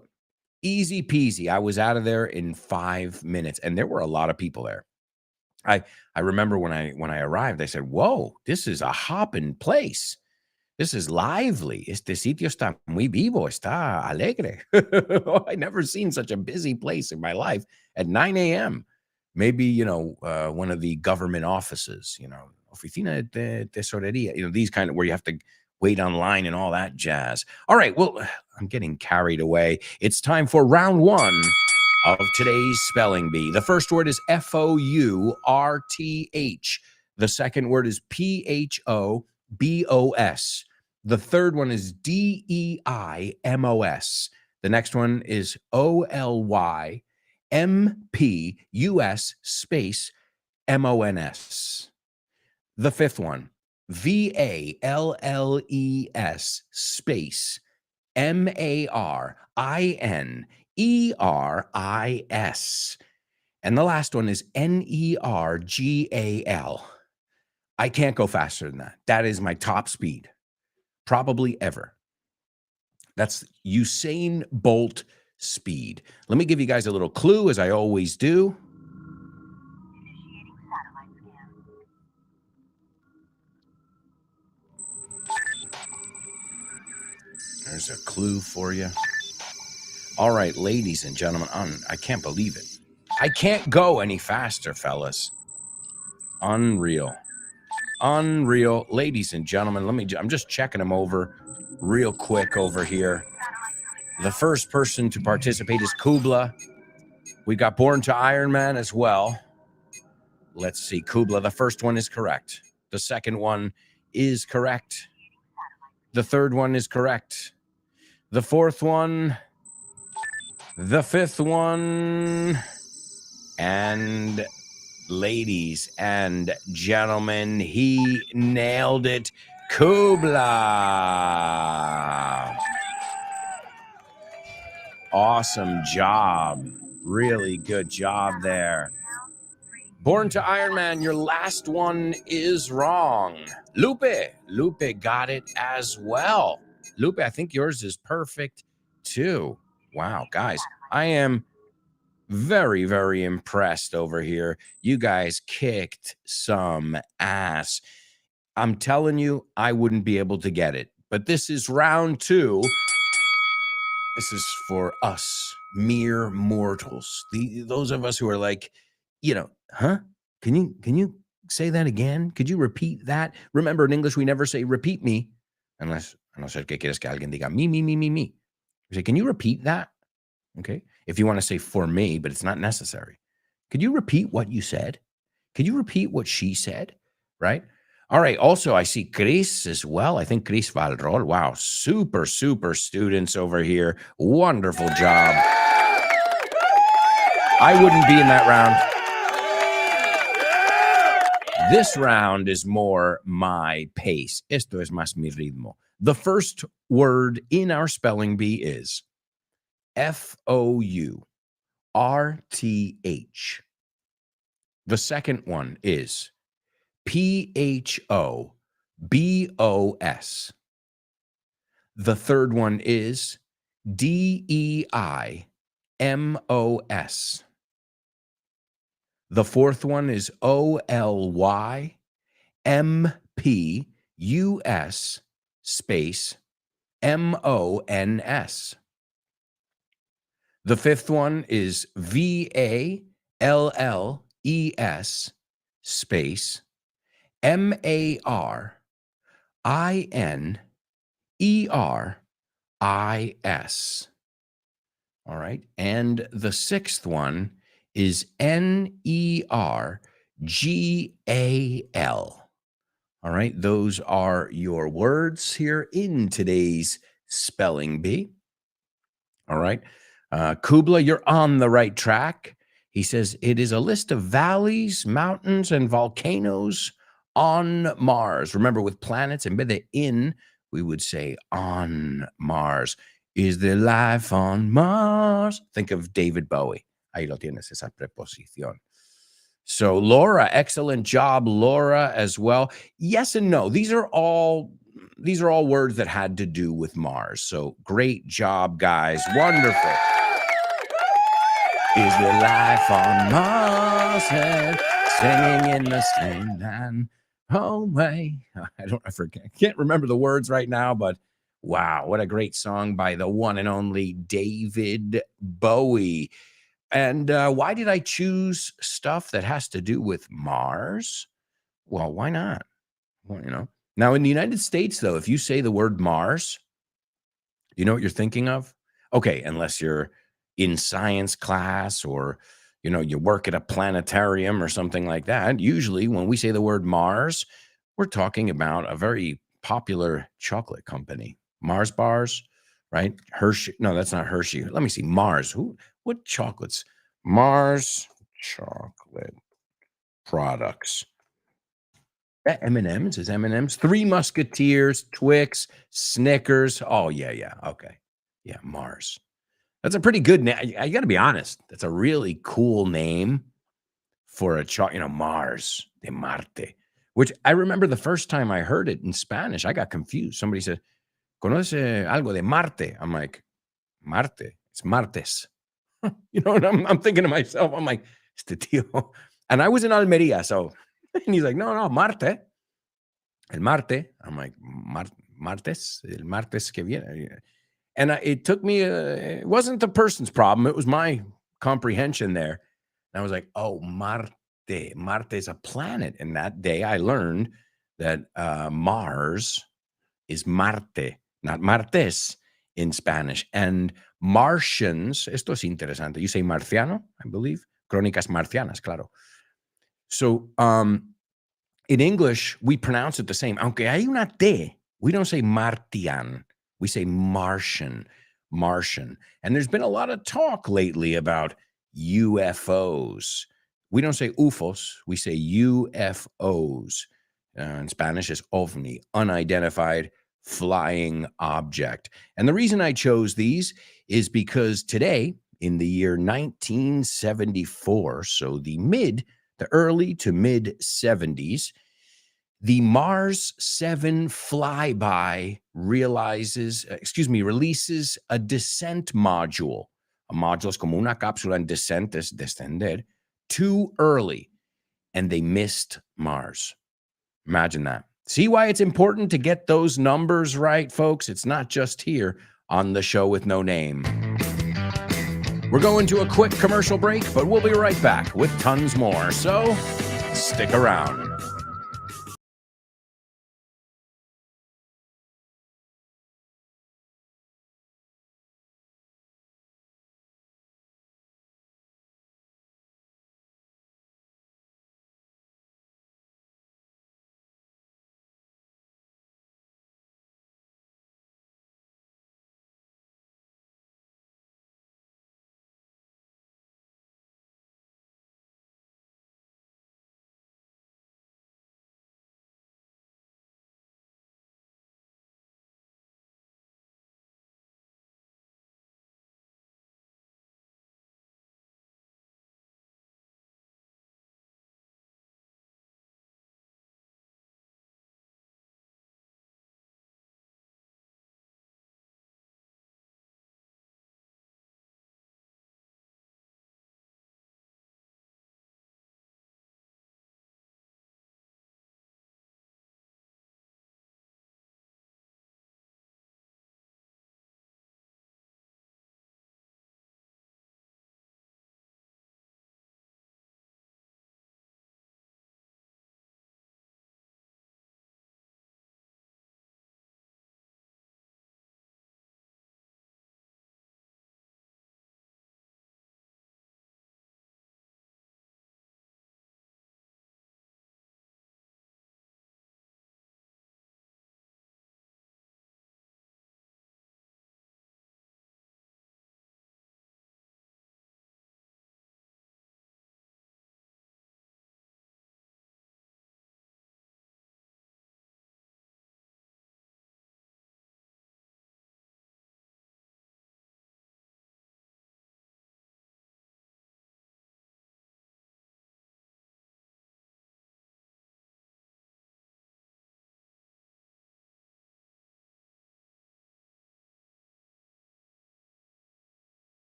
Easy peasy. I was out of there in 5 minutes, and there were a lot of people there. I remember when I arrived, I said, whoa, this is a hopping place. This is lively. Este sitio está muy vivo, está alegre. I never seen such a busy place in my life at 9 a.m. Maybe, one of the government offices, oficina de tesorería, these kind of where you have to wait online and all that jazz. All right. Well, I'm getting carried away. It's time for round 1 of today's spelling bee. The first word is Fourth. The second word is Phobos. The third one is Deimos. The next one is Olympus space Mons. The fifth one, Valles space Mariner. And the last one is Nergal. I can't go faster than that. That is my top speed. Probably ever. That's Usain Bolt speed. Let me give you guys a little clue, as I always do. There's a clue for you. All right, ladies and gentlemen, I can't believe it. I can't go any faster, fellas. Unreal. Ladies and gentlemen, I'm just checking them over real quick over here. The first person to participate is Kubla. We got Born to Iron Man as well. Let's see, Kubla. The first one is correct. The second one is correct. The third one is correct. The fourth one. The fifth one. And ladies and gentlemen, he nailed it. Kubla. Awesome job. Really good job there. Born to Iron Man, your last one is wrong. Lupe got it as well. Lupe, I think yours is perfect too. Wow, guys, I am very, very impressed over here. You guys kicked some ass. I'm telling you, I wouldn't be able to get it. But this is round 2 This is for us, mere mortals. Those of us who are like, huh? Can you say that again? Could you repeat that? Remember, in English, we never say repeat me, unless, a no ser que quieres que alguien diga me, me, me, me, me. We say, can you repeat that? Okay. If you want to say for me, but it's not necessary. Could you repeat what you said? Could you repeat what she said? Right? All right. Also, I see Chris as well. I think Chris Valrol. Wow. Super, super students over here. Wonderful job. I wouldn't be in that round. This round is more my pace. Esto es más mi ritmo. The first word in our spelling bee is FOURTH. The second one is PHOBOS. The third one is DEIMOS. The fourth one is OLYMPUS space MONS. The fifth one is VALLES space MARINERIS. All right. And the sixth one is NERGAL. All right. Those are your words here in today's spelling bee. All right. Kubla, you're on the right track. He says it is a list of valleys, mountains, and volcanoes on Mars. Remember, with planets, in vez de in, we would say on Mars. Is there life on Mars? Think of David Bowie. Ahí lo tienes, esa preposición. So, Laura, excellent job, Laura, as well. Yes and no. These are all words that had to do with Mars. So, great job, guys. Wonderful. Is there life on Mars? Singing in the same land. Oh, way. I can't remember the words right now, but wow, what a great song by the one and only David Bowie. And why did I choose stuff that has to do with Mars? Well, why not? Well, Now, in the United States, though, if you say the word Mars, you know what you're thinking of? Okay, unless you're in science class or, you work at a planetarium or something like that. Usually when we say the word Mars, we're talking about a very popular chocolate company. Mars bars, right? Hershey. No, that's not Hershey. Let me see. Mars. What chocolates? Mars chocolate products. M&M's is M&M's. Three Musketeers, Twix, Snickers. Oh, yeah. Okay. Yeah, Mars. That's a pretty good name. I got to be honest. That's a really cool name for a Mars de Marte, which I remember the first time I heard it in Spanish, I got confused. Somebody said, ¿Conoce algo de Marte? I'm like, Marte, it's martes. And I'm thinking to myself, I'm like, este tío. And I was in Almería, so, and he's like, no, Marte. El Marte. I'm like, martes, el martes que viene. And it took me, it wasn't the person's problem. It was my comprehension there. And I was like, oh, Marte. Marte is a planet. And that day I learned that Mars is Marte, not Martes in Spanish. And Martians, esto es interesante. You say marciano, I believe. Crónicas marcianas, claro. So in English, we pronounce it the same. Aunque hay una T, we don't say Martian. We say Martian. And there's been a lot of talk lately about UFOs. We don't say UFOs. We say UFOs. In Spanish is ovni, unidentified flying object. And the reason I chose these is because today, in the year 1974, so the early to mid 70s, the Mars 7 flyby releases a descent module. A module es como una cápsula en descent, es descender, too early, and they missed Mars. Imagine that. See why it's important to get those numbers right, folks? It's not just here on the show with no name. We're going to a quick commercial break, but we'll be right back with tons more, so stick around.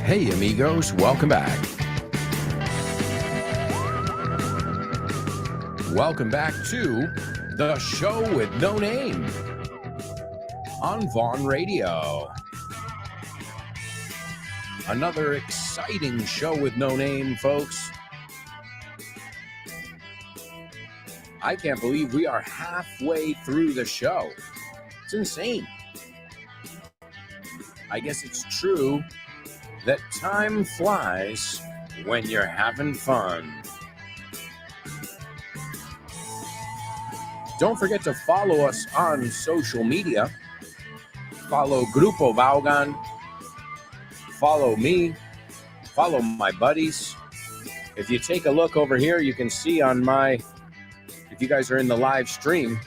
Hey, amigos, welcome back. Welcome back to the show with no name on Vaughn Radio. Another exciting show with no name, folks. I can't believe we are halfway through the show. It's insane. I guess it's true that time flies when you're having fun. Don't forget to follow us on social media. Follow Grupo Vaughan. Follow me. Follow my buddies. If you take a look over here, you can see on if you guys are in the live stream,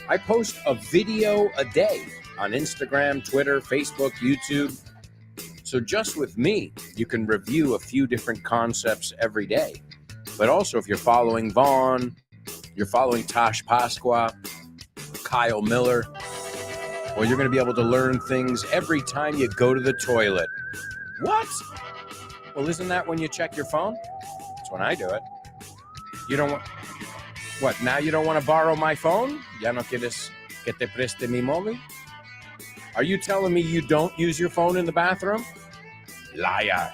I post a video a day on Instagram, Twitter, Facebook, YouTube. So just with me, you can review a few different concepts every day. But also, if you're following Vaughn, you're following Tosh Pasqua, Kyle Miller, well, you're going to be able to learn things every time you go to the toilet. What? Well, isn't that when you check your phone? That's when I do it. You don't want... What, now you don't want to borrow my phone? ¿Ya no quieres que te preste mi móvil? Are you telling me you don't use your phone in the bathroom? Liar.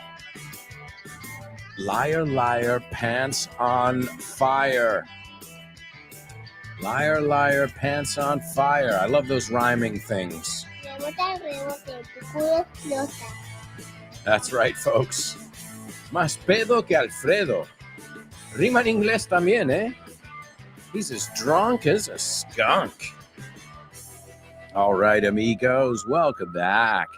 Liar, liar, pants on fire. Liar, liar, pants on fire. I love those rhyming things. That's right, folks. Más pedo que Alfredo. Rima en inglés también, eh? He's as drunk as a skunk. All right, amigos, welcome back.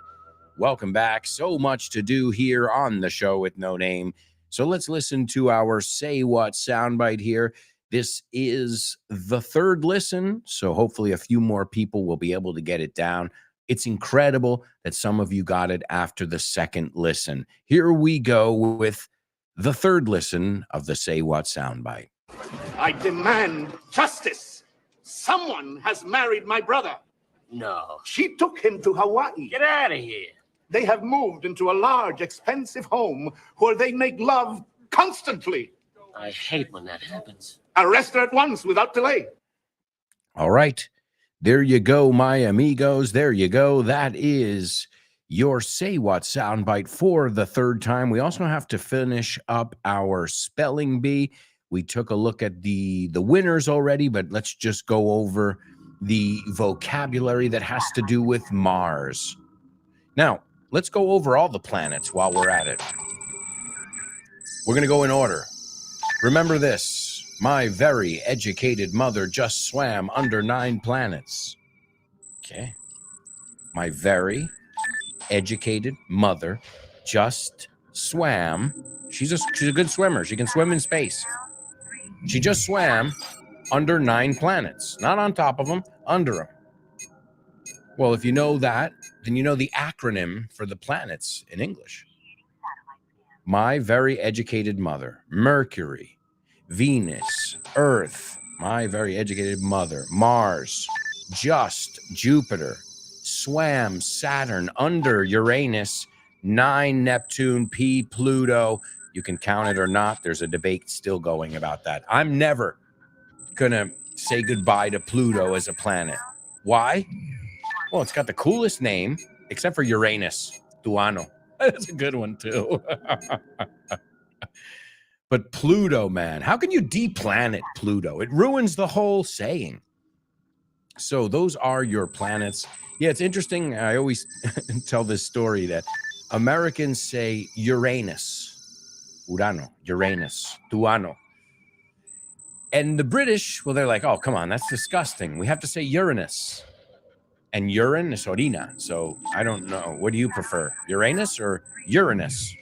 Welcome back. So much to do here on the show with no name. So let's listen to our Say What soundbite here. This is the third listen, so hopefully a few more people will be able to get it down. It's incredible that some of you got it after the second listen. Here we go with the third listen of the Say What soundbite. I demand justice. Someone has married my brother. No. She took him to Hawaii. Get out of here. They have moved into a large, expensive home where they make love constantly. I hate when that happens. Arrest her at once without delay. All right. There you go, my amigos. There you go. That is your Say What soundbite for the third time. We also have to finish up our spelling bee. We took a look at the winners already, but let's just go over the vocabulary that has to do with Mars. Now, let's go over all the planets while we're at it. We're going to go in order. Remember this. My very educated mother just swam under 9 planets. Okay. My very educated mother just swam. She's a good swimmer. She can swim in space. She just swam under 9 planets. Not on top of them, under them. Well, if you know that, then you know the acronym for the planets in English. My very educated mother. Mercury. Venus, Earth, my very educated mother, Mars, just Jupiter, swam Saturn, under Uranus, 9 Neptune, P Pluto. You can count it or not. There's a debate still going about that. I'm never going to say goodbye to Pluto as a planet. Why? Well, it's got the coolest name, except for Uranus, Tuano. That's a good one, too. But Pluto, man, how can you deplanet Pluto? It ruins the whole saying. So those are your planets. Yeah, it's interesting. I always tell this story that Americans say Uranus, Urano, Uranus, Tuano. And the British, well, they're like, oh, come on, that's disgusting. We have to say Uranus. And urine is orina. So I don't know. What do you prefer, Uranus or Uranus?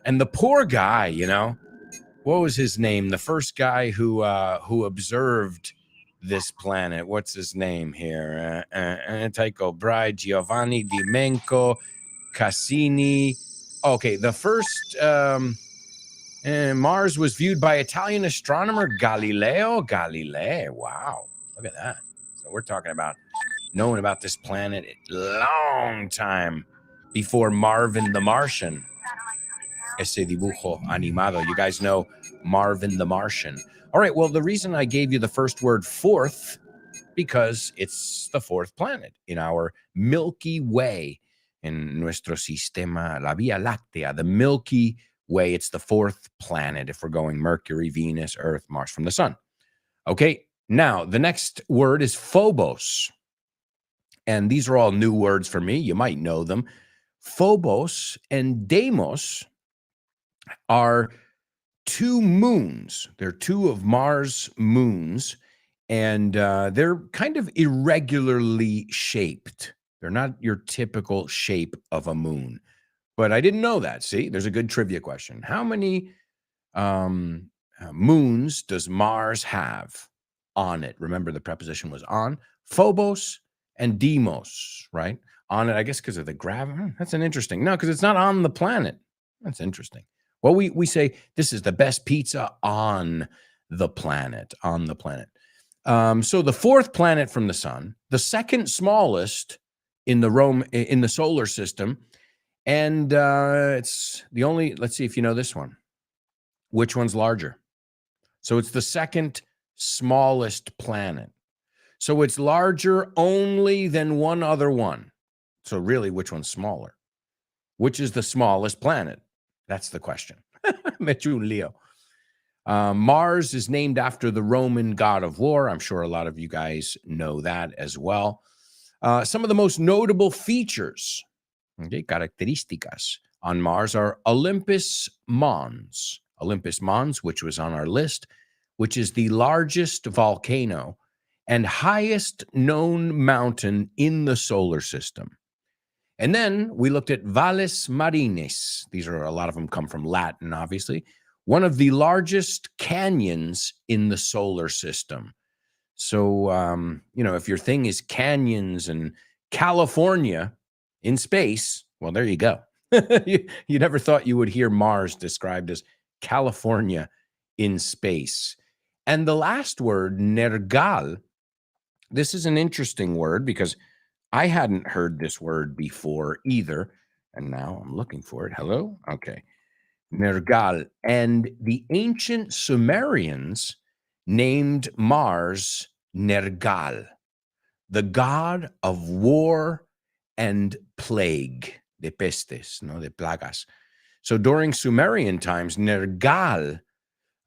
And the poor guy, you know, what was his name? The first guy who observed this planet. What's his name here? Tycho Brahe, Giovanni Di Menco, Cassini. Okay, the first Mars was viewed by Italian astronomer Galileo Galilei. Wow, look at that. So we're talking about knowing about this planet a long time before Marvin the Martian. Ese dibujo animado. You guys know Marvin the Martian. All right, well, the reason I gave you the first word fourth, because it's the fourth planet in our Milky Way, in nuestro sistema, la Vía Láctea, the Milky Way. It's the fourth planet if we're going Mercury, Venus, Earth, Mars from the sun. Okay, now the next word is Phobos. And these are all new words for me. You might know them. Phobos and Deimos are 2 moons. They're 2 of Mars' moons, and they're kind of irregularly shaped. They're not your typical shape of a moon. But I didn't know that. See, there's a good trivia question. How many moons does Mars have on it? Remember, the preposition was on. Phobos and Deimos, right? On it, I guess because of the gravity. That's an interesting. No, because it's not on the planet. That's interesting. Well, we say this is the best pizza on the planet, So the fourth planet from the sun, the second smallest in the solar system, and it's the only, let's see if you know this one. Which one's larger? So it's the second smallest planet. So it's larger only than one other one. So really, which one's smaller? Which is the smallest planet? That's the question. Met you, Leo. Mars is named after the Roman god of war. I'm sure a lot of you guys know that as well. Some of the most notable features, okay, características on Mars are Olympus Mons. Olympus Mons, which was on our list, which is the largest volcano and highest known mountain in the solar system. And then we looked at Valles Marineris. These are, a lot of them come from Latin, obviously. One of the largest canyons in the solar system. So, if your thing is canyons and California in space, well, there you go. you never thought you would hear Mars described as California in space. And the last word, Nergal, this is an interesting word because I hadn't heard this word before either. And now I'm looking for it. Hello? Okay. Nergal. And the ancient Sumerians named Mars Nergal, the god of war and plague, de pestes, no, de plagas. So during Sumerian times, Nergal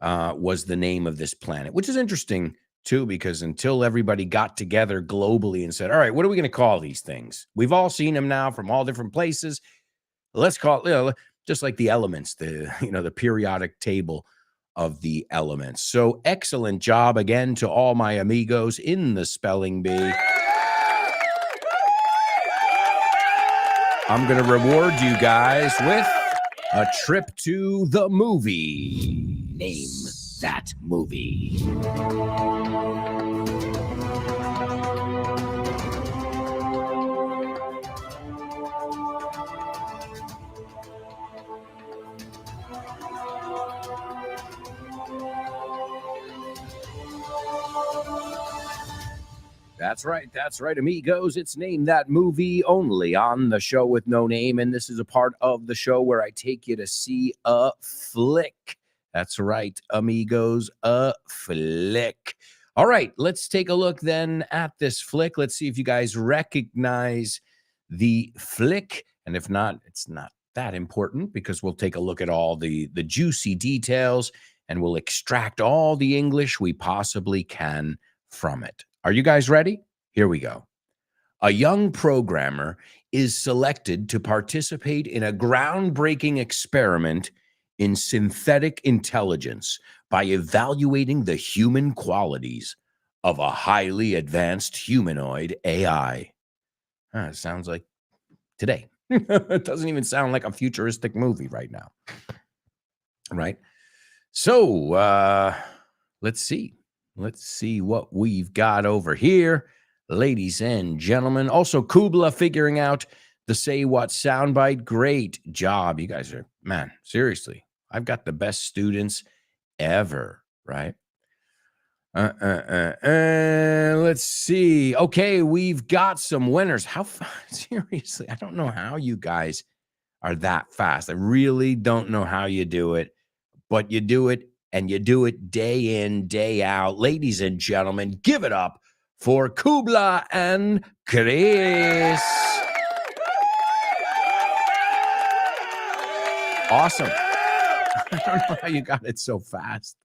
was the name of this planet, which is interesting too, because until everybody got together globally and said, all right, what are we going to call these things? We've all seen them now from all different places. Let's call it, just like the elements, the periodic table of the elements. So excellent job again to all my amigos in the spelling bee. I'm going to reward you guys with a trip to the movie. Name that movie. That's right, amigos. It's Name That Movie, only on the Show with No Name, and this is a part of the show where I take you to see a flick. That's right, amigos, a flick. All right, let's take a look then at this flick. Let's see if you guys recognize the flick, and if not, it's not that important because we'll take a look at all the juicy details and we'll extract all the English we possibly can from it. Are you guys ready? Here we go. A young programmer is selected to participate in a groundbreaking experiment in synthetic intelligence by evaluating the human qualities of a highly advanced humanoid AI. It sounds like today. It doesn't even sound like a futuristic movie right now. Right? So, let's see. Let's see what we've got over here, ladies and gentlemen. Also, Kubla figuring out the Say What soundbite. Great job. You guys are, man, seriously, I've got the best students ever, right? Let's see. Okay, we've got some winners. How seriously, I don't know how you guys are that fast. I really don't know how you do it, but you do it. And you do it day in, day out. Ladies and gentlemen, give it up for Kubla and Chris. Awesome. I don't know how you got it so fast.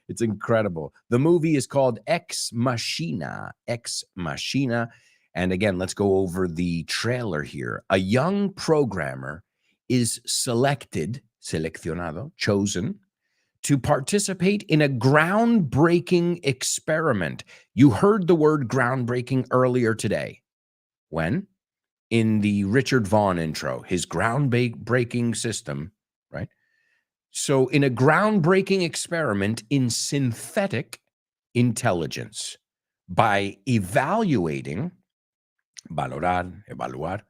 It's incredible. The movie is called Ex Machina. Ex Machina. And again, let's go over the trailer here. A young programmer is seleccionado, chosen, to participate in a groundbreaking experiment. You heard the word groundbreaking earlier today. When? In the Richard Vaughn intro, his groundbreaking system, right? So in a groundbreaking experiment in synthetic intelligence by evaluating, evaluar,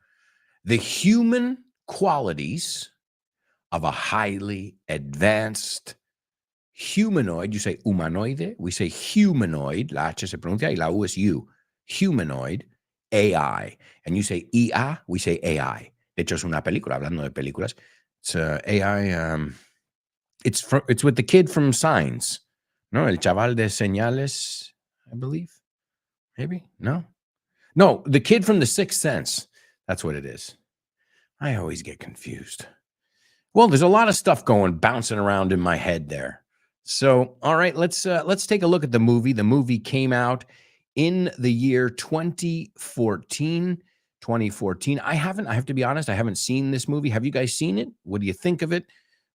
the human qualities of a highly advanced humanoid. You say humanoide, we say humanoid, la H se pronuncia y la U es U, humanoid AI. And you say IA, we say AI. De hecho, es una película, hablando de películas. It's AI, it's with the kid from Signs, no? El chaval de señales, I believe. Maybe? No, the kid from The Sixth Sense. That's what it is. I always get confused. Well, there's a lot of stuff bouncing around in my head there. So, all right, let's take a look at the movie. The movie came out in the year 2014. 2014. I have to be honest, I haven't seen this movie. Have you guys seen it? What do you think of it?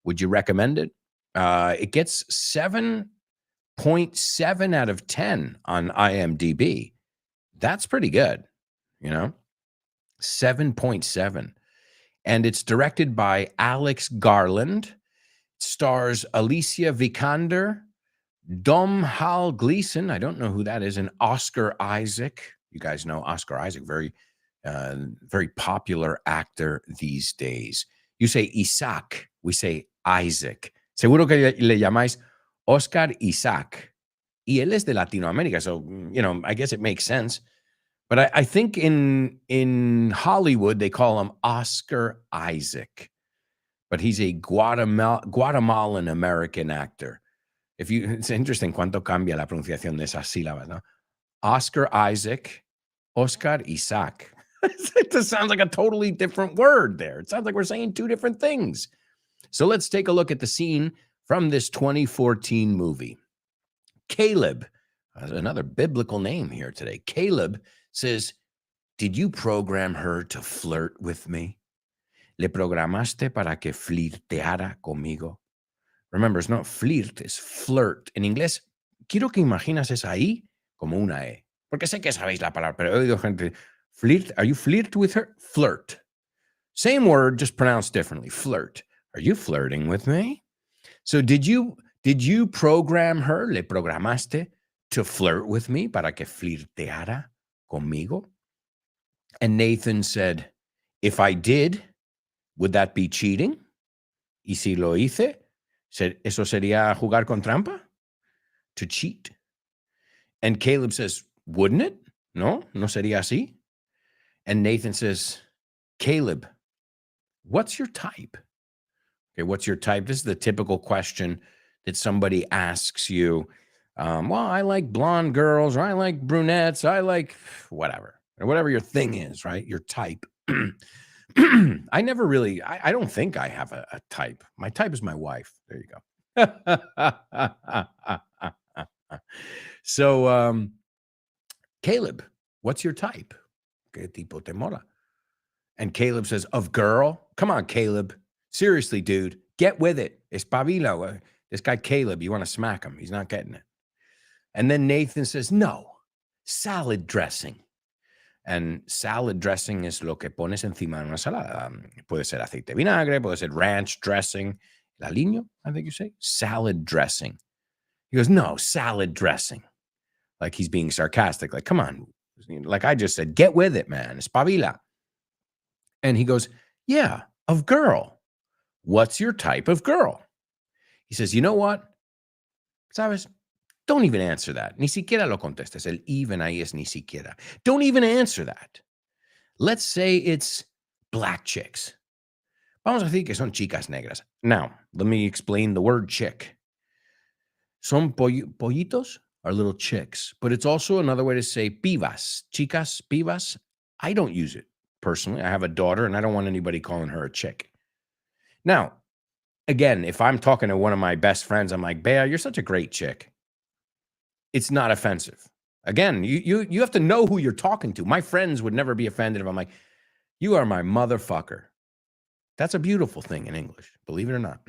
Would you recommend it? It gets 7.7 out of 10 on IMDb. That's pretty good, 7.7. And it's directed by Alex Garland. Stars Alicia Vikander, Domhnall Gleeson. I don't know who that is, and Oscar Isaac. You guys know Oscar Isaac, very popular actor these days. You say Isaac, we say Isaac. Seguro que le llamáis Oscar Isaac. Y él es de Latinoamérica, so, I guess it makes sense. But I think in Hollywood, they call him Oscar Isaac. But he's a Guatemalan American actor. It's interesting cuánto cambia la pronunciación de esas sílabas, ¿no? Oscar Isaac, Oscar Isaac. It just sounds like a totally different word there. It sounds like we're saying two different things. So let's take a look at the scene from this 2014 movie. Caleb, another biblical name here today. Caleb says, "Did you program her to flirt with me? Le programaste para que flirteara conmigo." Remember, it's not flirt, it's flirt. En inglés, quiero que imaginas esa I como una E. Porque sé que sabéis la palabra, pero he oído gente, flirt, are you flirt with her? Flirt. Same word, just pronounced differently. Flirt. Are you flirting with me? So did you program her, le programaste, to flirt with me para que flirteara conmigo? And Nathan said, if I did, would that be cheating? Y si lo hice, ¿eso sería jugar con trampa? To cheat? And Caleb says, wouldn't it? No sería así. And Nathan says, Caleb, what's your type? Okay, what's your type? This is the typical question that somebody asks you. Well, I like blonde girls, or I like brunettes, I like whatever your thing is, right? Your type. I never really, I don't think I have a type. My type is my wife. There you go. So, Caleb, what's your type? ¿Qué tipo te mola? And Caleb says, of girl? Come on, Caleb. Seriously, dude, get with it. Espabila. This guy, Caleb, you want to smack him. He's not getting it. And then Nathan says, no, salad dressing. And salad dressing es lo que pones encima de una salada. Puede ser aceite de vinagre, puede ser ranch dressing. El aliño, I think you say. Salad dressing. He goes, no, salad dressing. Like he's being sarcastic. Like, come on. Like I just said, get with it, man. Espabila. And he goes, yeah, of girl. What's your type of girl? He says, you know what? ¿Sabes? Don't even answer that. Ni siquiera lo contestes. El even ahí es ni siquiera. Don't even answer that. Let's say it's black chicks. Vamos a decir que son chicas negras. Now, let me explain the word chick. Son pollitos are little chicks, but it's also another way to say pibas. Chicas, pibas. I don't use it personally. I have a daughter and I don't want anybody calling her a chick. Now, again, if I'm talking to one of my best friends, I'm like, Bea, you're such a great chick. It's not offensive. Again, you have to know who you're talking to. My friends would never be offended if I'm like, you are my motherfucker. That's a beautiful thing in English, believe it or not.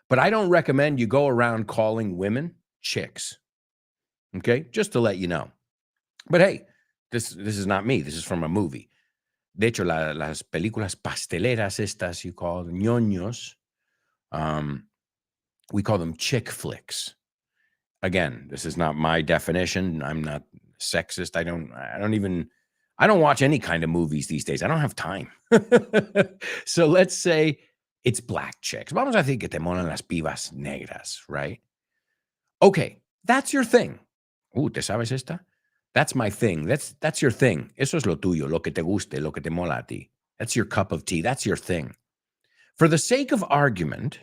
But I don't recommend you go around calling women chicks. Okay? Just to let you know. But hey, this is not me. This is from a movie. De hecho, las películas pasteleras estas you call ñoños, we call them chick flicks. Again, this is not my definition. I'm not sexist. I don't watch any kind of movies these days. I don't have time. So let's say it's black chicks. Vamos a decir que te molan las pibas negras, right? Okay, that's your thing. ¿Te sabes esta? That's my thing. That's your thing. Eso es lo tuyo, lo que te guste, lo que te mola a ti. That's your cup of tea. That's your thing. For the sake of argument,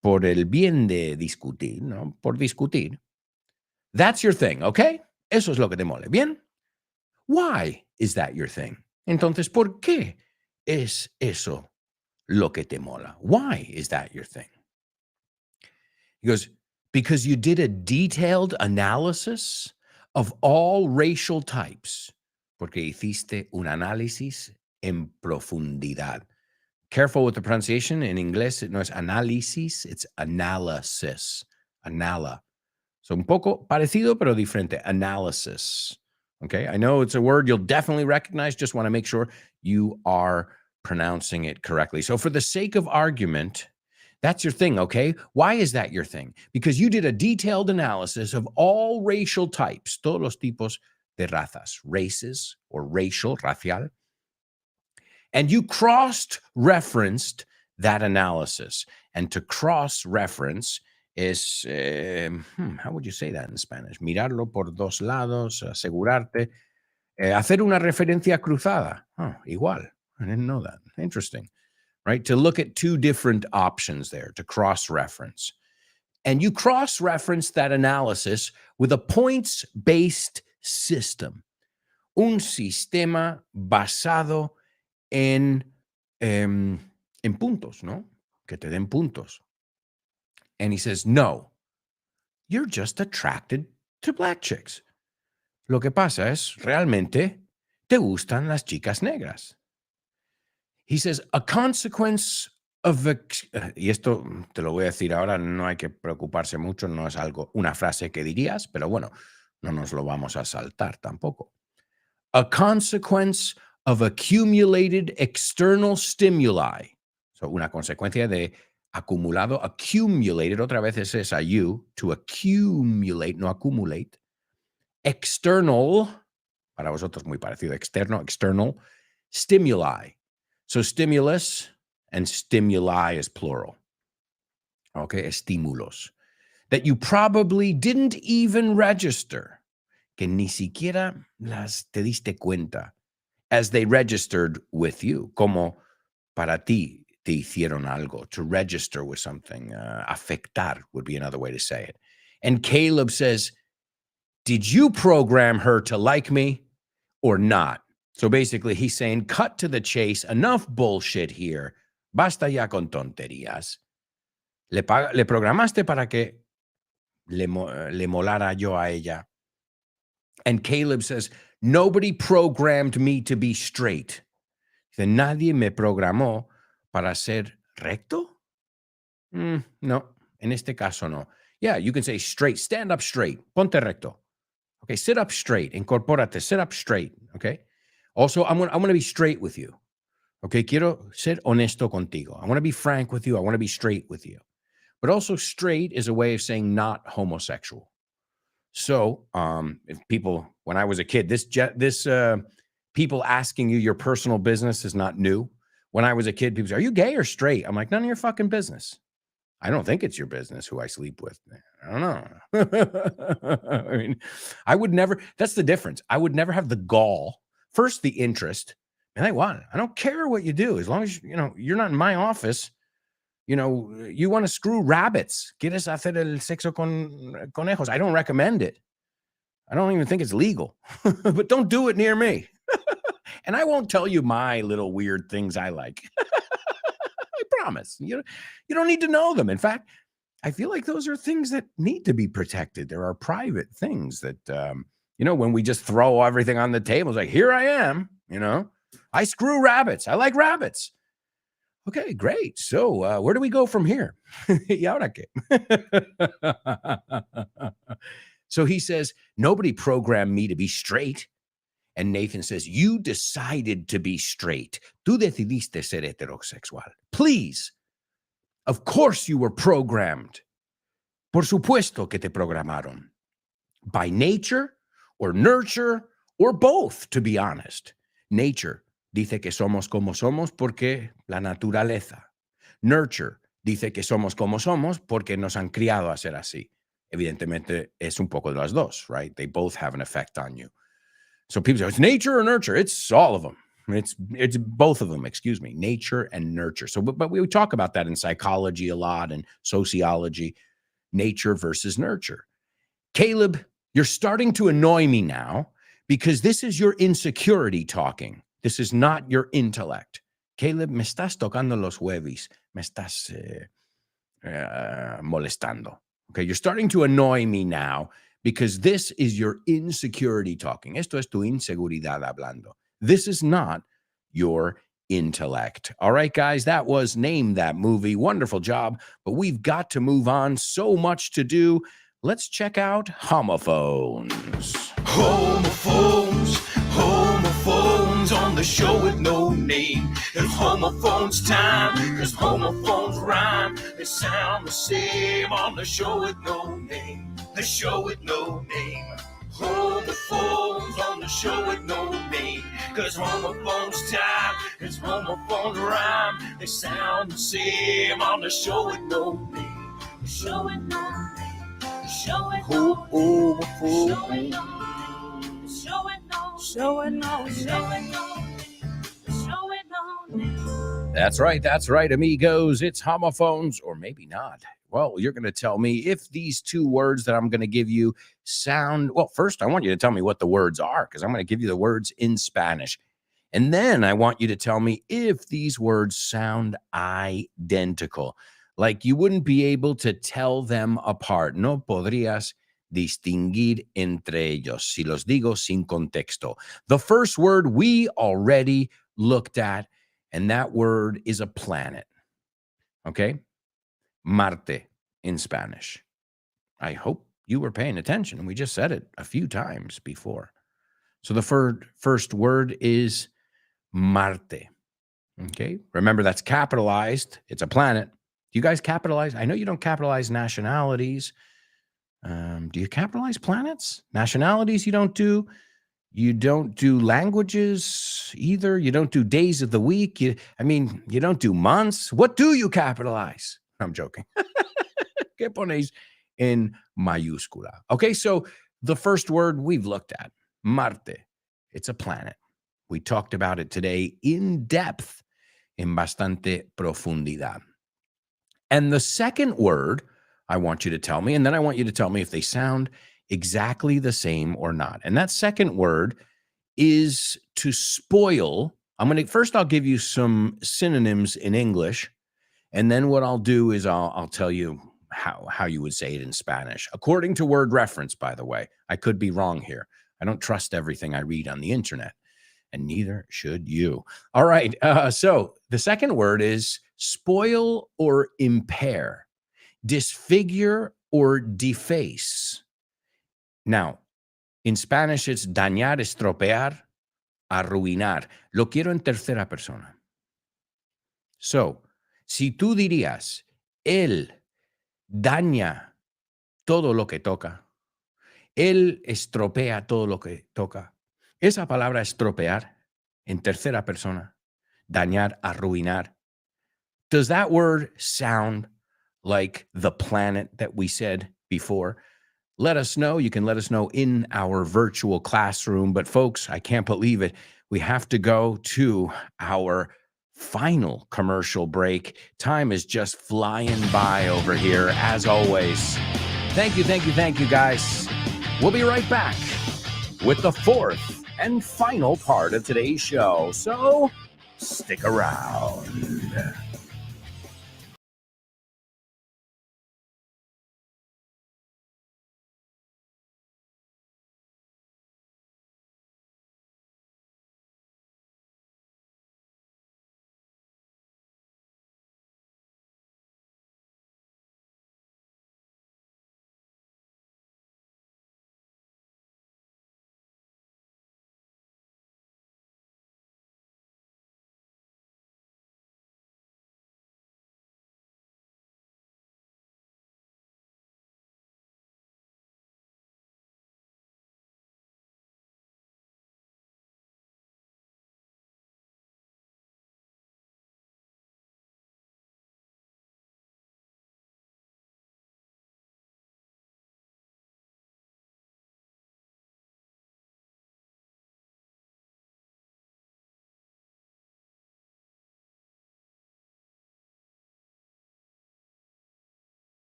por el bien de discutir, ¿no? Por discutir, that's your thing, okay? Eso es lo que te mole. ¿Bien? Why is that your thing? Entonces, ¿por qué es eso lo que te mola? Why is that your thing? He goes, because you did a detailed analysis of all racial types, porque hiciste un análisis en profundidad. Careful with the pronunciation. In inglés, no es análisis, it's analysis. Anala. So un poco parecido, pero diferente. Analysis. Okay. I know it's a word you'll definitely recognize. Just want to make sure you are pronouncing it correctly. So for the sake of argument, that's your thing, okay? Why is that your thing? Because you did a detailed analysis of all racial types, todos los tipos de razas, races or racial, racial, and you cross-referenced that analysis. And to cross-reference is, how would you say that in Spanish? Mirarlo por dos lados, asegurarte, hacer una referencia cruzada. Oh, igual. I didn't know that. Interesting. Right? To look at two different options there, to cross-reference. And you cross-reference that analysis with a points-based system. Un sistema basado en puntos, ¿no? Que te den puntos. And he says, no, you're just attracted to black chicks. Lo que pasa es, realmente, te gustan las chicas negras. He says, a consequence of, y esto te lo voy a decir ahora, no hay que preocuparse mucho, no es algo, una frase que dirías, pero bueno, no nos lo vamos a saltar tampoco. A consequence of accumulated external stimuli. So, una consecuencia de acumulado, accumulated, otra vez es esa U, to accumulate, no accumulate. External, para vosotros muy parecido, externo, external, stimuli. So stimulus and stimuli is plural. Okay, estímulos. That you probably didn't even register. Que ni siquiera las te diste cuenta. As they registered with you. Como para ti te hicieron algo. To register with something. Afectar would be another way to say it. And Caleb says, did you program her to like me or not? So basically, he's saying, cut to the chase, enough bullshit here. Basta ya con tonterías. Le programaste para que le molara yo a ella. And Caleb says, nobody programmed me to be straight. Dice, nadie me programó para ser recto? No, en este caso no. Yeah, you can say straight, stand up straight, ponte recto. Okay, sit up straight, incorpórate, sit up straight, okay? Also, I'm going to be straight with you. Okay, quiero ser honesto contigo. I want to be frank with you. I want to be straight with you. But also straight is a way of saying not homosexual. So, if people, when I was a kid, this people asking you your personal business is not new. When I was a kid, people say, are you gay or straight? I'm like, none of your fucking business. I don't think it's your business who I sleep with. I don't know. I mean, I would never, that's the difference. I would never have the gall, first the interest, and I don't care what you do. As long as, you're not in my office, you want to screw rabbits. ¿Quieres hacer el sexo con conejos? I don't recommend it. I don't even think it's legal, but don't do it near me. And I won't tell you my little weird things I like. I promise. You don't need to know them. In fact, I feel like those are things that need to be protected. There are private things that, when we just throw everything on the table, it's like, here I am, I screw rabbits. I like rabbits. Okay, great. So where do we go from here? ¿Y ahora qué? So he says, nobody programmed me to be straight. And Nathan says, you decided to be straight. Tú decidiste ser heterosexual. Please. Of course you were programmed. Por supuesto que te programaron. By nature or nurture or both, to be honest. Nature dice que somos como somos porque la naturaleza. Nurture dice que somos como somos porque nos han criado a ser así. Evidentemente es un poco de las dos, right? They both have an effect on you. So people say, it's nature or nurture? It's all of them. It's both of them, excuse me, nature and nurture. So, but we talk about that in psychology a lot and sociology, nature versus nurture. Caleb, you're starting to annoy me now because this is your insecurity talking. This is not your intellect. Caleb, me estás tocando los huevis. Me estás molestando. Okay, you're starting to annoy me now because this is your insecurity talking. Esto es tu inseguridad hablando. This is not your intellect. All right, guys, that was Name That Movie. Wonderful job, but we've got to move on. So much to do. Let's check out homophones. Homophones on the show with no name. It's homophones time, cause homophones rhyme. They sound the same on the show with no name. The show with no name. Homophones on the show with no name. Cause homophones time, cause homophones rhyme. They sound the same on the show with no name. The show with no name. The show with no name. The show with no name. That's right, amigos. It's homophones, or maybe not. Well, you're going to tell me if these two words that I'm going to give you sound. Well, first, I want you to tell me what the words are, because I'm going to give you the words in Spanish. And then I want you to tell me if these words sound identical, like you wouldn't be able to tell them apart. No podrías distinguir entre ellos. Si los digo sin contexto. The first word we already looked at, and that word is a planet. Okay? Marte in Spanish. I hope you were paying attention. We just said it a few times before. So the first word is Marte. Okay? Remember, that's capitalized. It's a planet. Do you guys capitalize? I know you don't capitalize nationalities. Do you capitalize planets? Nationalities you don't do. You don't do languages either. You don't do days of the week. You don't do months. What do you capitalize? I'm joking. ¿Qué ponéis en mayúscula? Okay, so the first word we've looked at, Marte. It's a planet. We talked about it today in depth, en bastante profundidad. And the second word I want you to tell me, and then I want you to tell me if they sound exactly the same or not. And that second word is to spoil. I'll give you some synonyms in English, and then what I'll do is I'll tell you how you would say it in Spanish. According to Word Reference, by the way. I could be wrong here. I don't trust everything I read on the internet, and neither should you. All right, so the second word is spoil or impair, disfigure or deface. Now, in Spanish, it's dañar, estropear, arruinar. Lo quiero en tercera persona. So, si tú dirías, él daña todo lo que toca, él estropea todo lo que toca. Esa palabra estropear en tercera persona, dañar, arruinar. Does that word sound like the planet that we said before? Let us know. You can let us know in our virtual classroom. But folks, I can't believe it. We have to go to our final commercial break. Time is just flying by over here, as always. Thank you, guys. We'll be right back with the fourth and final part of today's show. So stick around.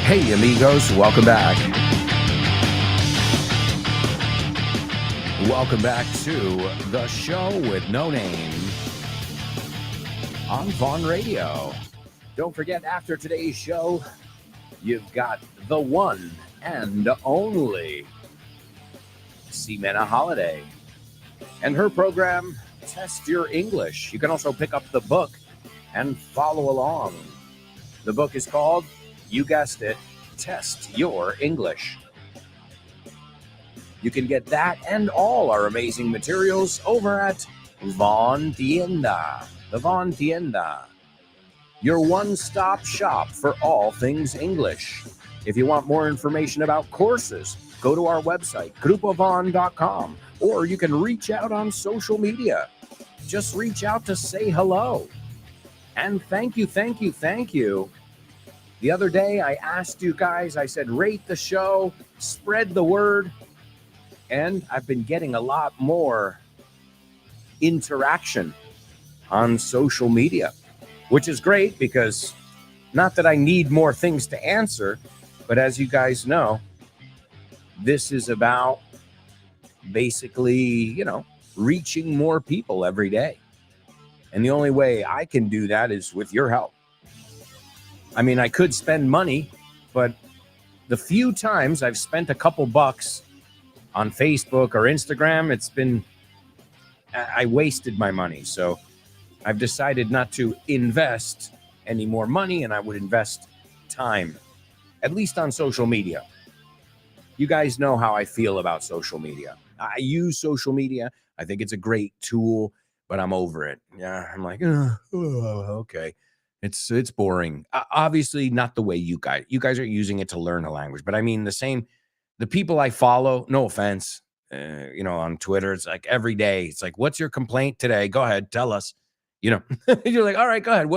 Hey, amigos, welcome back. Welcome back to the show with no name on Vaughn Radio. Don't forget, after today's show, you've got the one and only Ximena Holiday and her program, Test Your English. You can also pick up the book and follow along. The book is called, you guessed it, Test Your English. You can get that and all our amazing materials over at Vaughn Tienda. The Vaughn Tienda, your one-stop shop for all things English. If you want more information about courses, go to our website, grupovon.com, or you can reach out on social media. Just reach out to say hello. And thank you. The other day, I asked you guys, I said, rate the show, spread the word, and I've been getting a lot more interaction on social media, which is great because not that I need more things to answer, but as you guys know, this is about basically, reaching more people every day. And the only way I can do that is with your help. I mean, I could spend money, but the few times I've spent a couple bucks on Facebook or Instagram, I wasted my money. So I've decided not to invest any more money, and I would invest time, at least on social media. You guys know how I feel about social media. I use social media. I think it's a great tool, but I'm over it. Yeah, I'm like, okay. It's boring. Obviously, not the way you guys are using it to learn a language, but I mean the people I follow, no offense, on Twitter, it's like every day, it's like, what's your complaint today? Go ahead, tell us. You're like, all right, go ahead.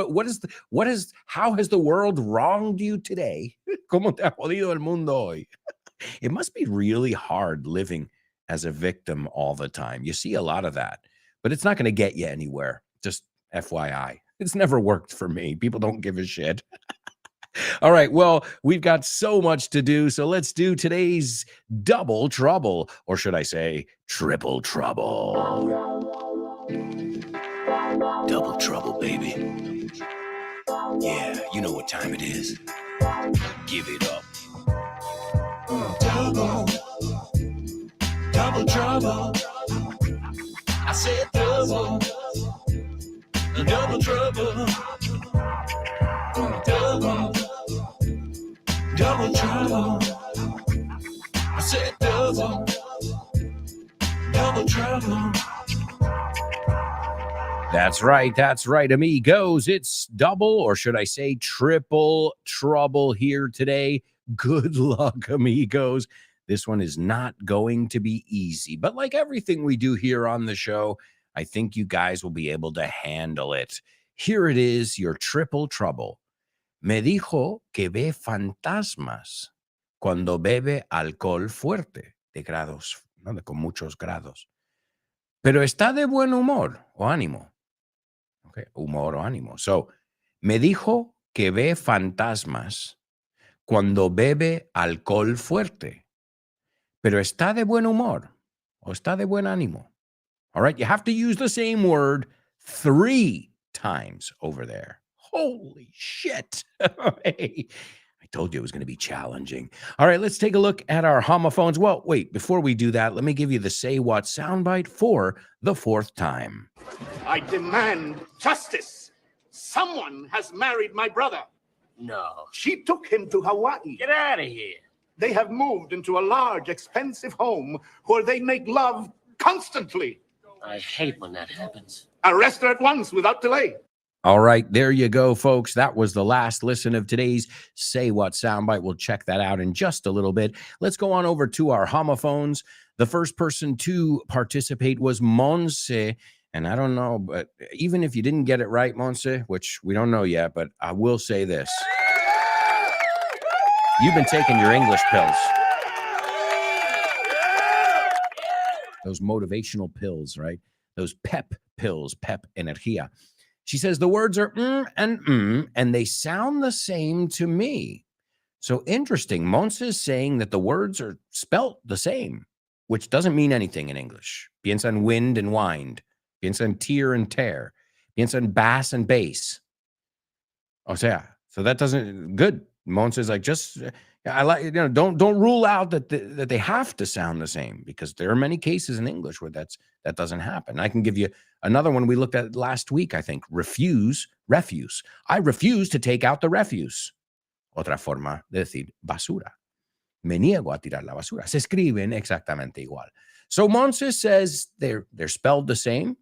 How has the world wronged you today? ¿Cómo te ha jodido el mundo hoy? It must be really hard living as a victim all the time. You see a lot of that, but it's not going to get you anywhere. Just FYI. It's never worked for me. People don't give a shit. All right. Well, we've got so much to do. So let's do today's double trouble, or should I say triple trouble? Double trouble, baby. Yeah, you know what time it is. Give it up. Double trouble. I said double trouble. Double trouble. I said double trouble. That's right, amigos. It's double, or should I say triple trouble here today. Good luck, amigos. This one is not going to be easy, but like everything we do here on the show, I think you guys will be able to handle it. Here it is, your triple trouble. Me dijo que ve fantasmas cuando bebe alcohol fuerte, de grados, ¿no? Con muchos grados. Pero está de buen humor o ánimo. Okay, humor o ánimo. So, me dijo que ve fantasmas cuando bebe alcohol fuerte. Pero está de buen humor o está de buen ánimo. All right, you have to use the same word 3 times over there. Holy shit. Hey, I told you it was going to be challenging. All right, let's take a look at our homophones. Well, wait, before we do that, let me give you the Say What soundbite for the 4th time. I demand justice. Someone has married my brother. No. She took him to Hawaii. Get out of here. They have moved into a large, expensive home where they make love constantly. I hate when that happens. Arrest her at once without delay. All right, there you go, folks. That was the last listen of today's Say What soundbite. We'll check that out in just a little bit. Let's go on over to our homophones. The first person to participate was Monse. And I don't know, but even if you didn't get it right, Monse, which we don't know yet, but I will say this. You've been taking your English pills. Those motivational pills, right? Those pep pills, pep energia. She says the words are and they sound the same to me. So interesting. Monse is saying that the words are spelt the same, which doesn't mean anything in English. Piensa en wind and wind. Piensa en tear and tear. Piensa en bass and bass. O sea, so that doesn't good. Monse is like, just I like, don't rule out that that they have to sound the same, because there are many cases in English where that doesn't happen. I can give you another one we looked at last week, I think. Refuse. I refuse to take out the refuse. Otra forma de decir basura. Me niego a tirar la basura. Se escriben exactamente igual. So Monse says they're spelled the same,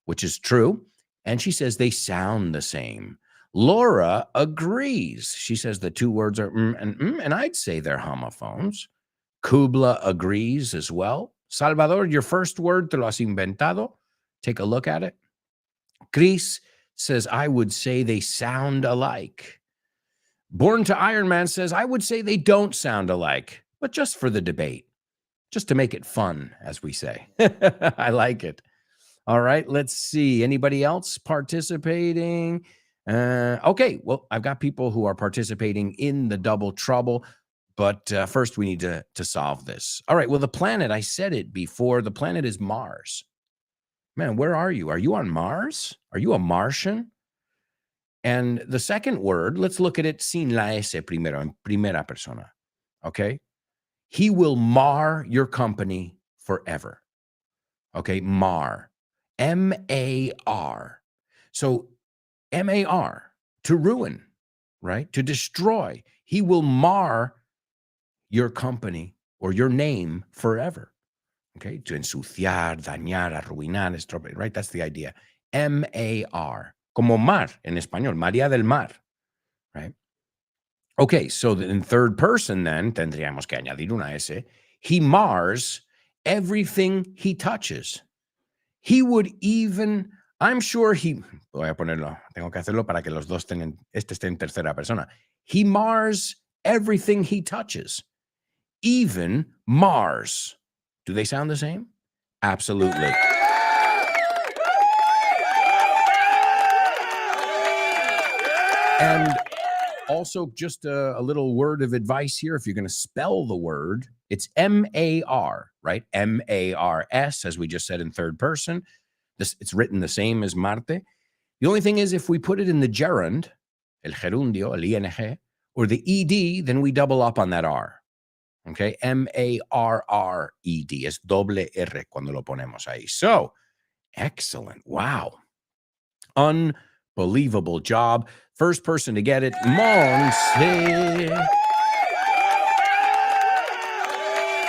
which is true. And she says they sound the same. Laura agrees. She says the two words are and I'd say they're homophones. Kubla agrees as well. Salvador, your first word, te lo has inventado. Take a look at it. Chris says, I would say they sound alike. Born to Iron Man says, I would say they don't sound alike, but just for the debate, just to make it fun, as we say. I like it. All right, let's see. Anybody else participating? Okay, well, I've got people who are participating in the double trouble, but first we need to solve this. All right, well, the planet, I said it before, the planet is Mars. Man, where are you? Are you on Mars? Are you a Martian? And the second word, let's look at it sin la S primero, en primera persona, okay? He will mar your company forever, okay? Mar, M-A-R. So M-A-R, to ruin, right? To destroy. He will mar your company or your name forever, okay? To ensuciar, dañar, arruinar, estropear, right? That's the idea. M-A-R. Como mar en español, María del Mar, right? Okay, so in third person then, tendríamos que añadir una S. He mars everything he touches. He would even, I'm sure he, voy a ponerlo, tengo que hacerlo para que los dos esté en tercera persona. He mars everything he touches, even Mars. Do they sound the same? Absolutely. And also, just a little word of advice here. If you're going to spell the word, it's M-A-R, right? M-A-R-S, as we just said in third person. It's written the same as Marte. The only thing is, if we put it in the gerund, el gerundio, el ing, or the ed, then we double up on that R. Okay? M-A-R-R-E-D. Es doble R cuando lo ponemos ahí. So, excellent. Wow. Unbelievable job. First person to get it, Monse.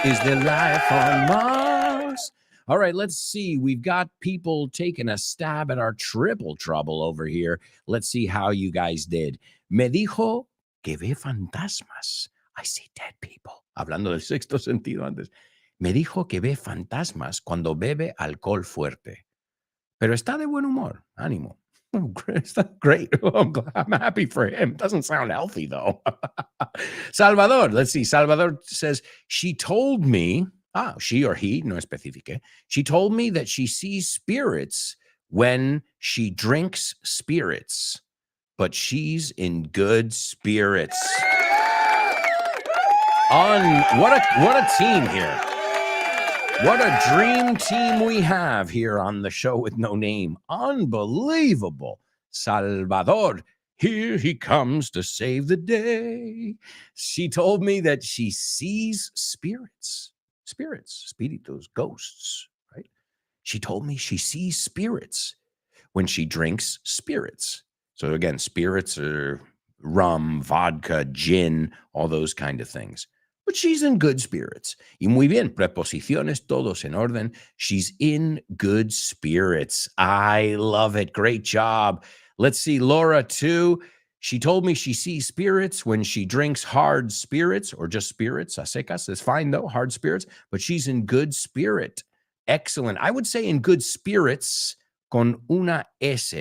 Is there life on Mars? All right, let's see. We've got people taking a stab at our triple trouble over here. Let's see how you guys did. Me dijo que ve fantasmas. I see dead people. Hablando del sexto sentido antes. Me dijo que ve fantasmas cuando bebe alcohol fuerte. Pero está de buen humor. Ánimo. Oh, great. Great. I'm happy for him. Doesn't sound healthy, though. Salvador, let's see. Salvador says, she told me, she or he, no especifique. She told me that she sees spirits when she drinks spirits, but she's in good spirits. What a team here. What a dream team we have here on the show with no name. Unbelievable. Salvador, here he comes to save the day. She told me that she sees spirits, espíritus, ghosts, right? She told me she sees spirits when she drinks spirits. So again, spirits are rum, vodka, gin, all those kind of things. But she's in good spirits. Y muy bien, preposiciones todos en orden. She's in good spirits. I love it. Great job. Let's see, Laura, too. She told me she sees spirits when she drinks hard spirits, or just spirits, a secas. It's fine, though, hard spirits. But she's in good spirit. Excellent. I would say in good spirits con una S.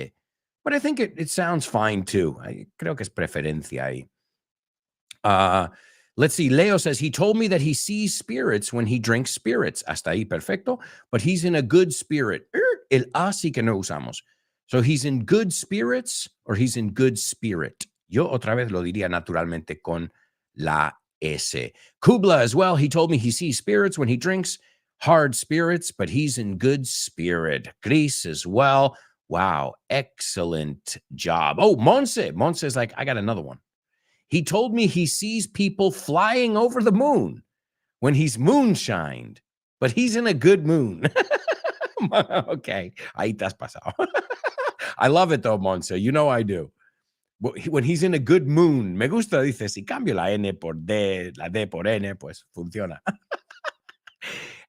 But I think it sounds fine, too. I creo que es preferencia ahí. Let's see. Leo says, he told me that he sees spirits when he drinks spirits. Hasta ahí, perfecto. But he's in a good spirit. El a sí que no usamos. So he's in good spirits or he's in good spirit. Yo otra vez lo diría naturalmente con la S. Kubla as well. He told me he sees spirits when he drinks hard spirits, but he's in good spirit. Chris as well. Wow, excellent job. Oh, Monse is like, I got another one. He told me he sees people flying over the moon when he's moonshined, but he's in a good moon. Okay, ahí te has pasado. I love it though, Monse. You know I do. When he's in a good moon, me gusta, dice, si cambio la N por D, la D por N, pues funciona.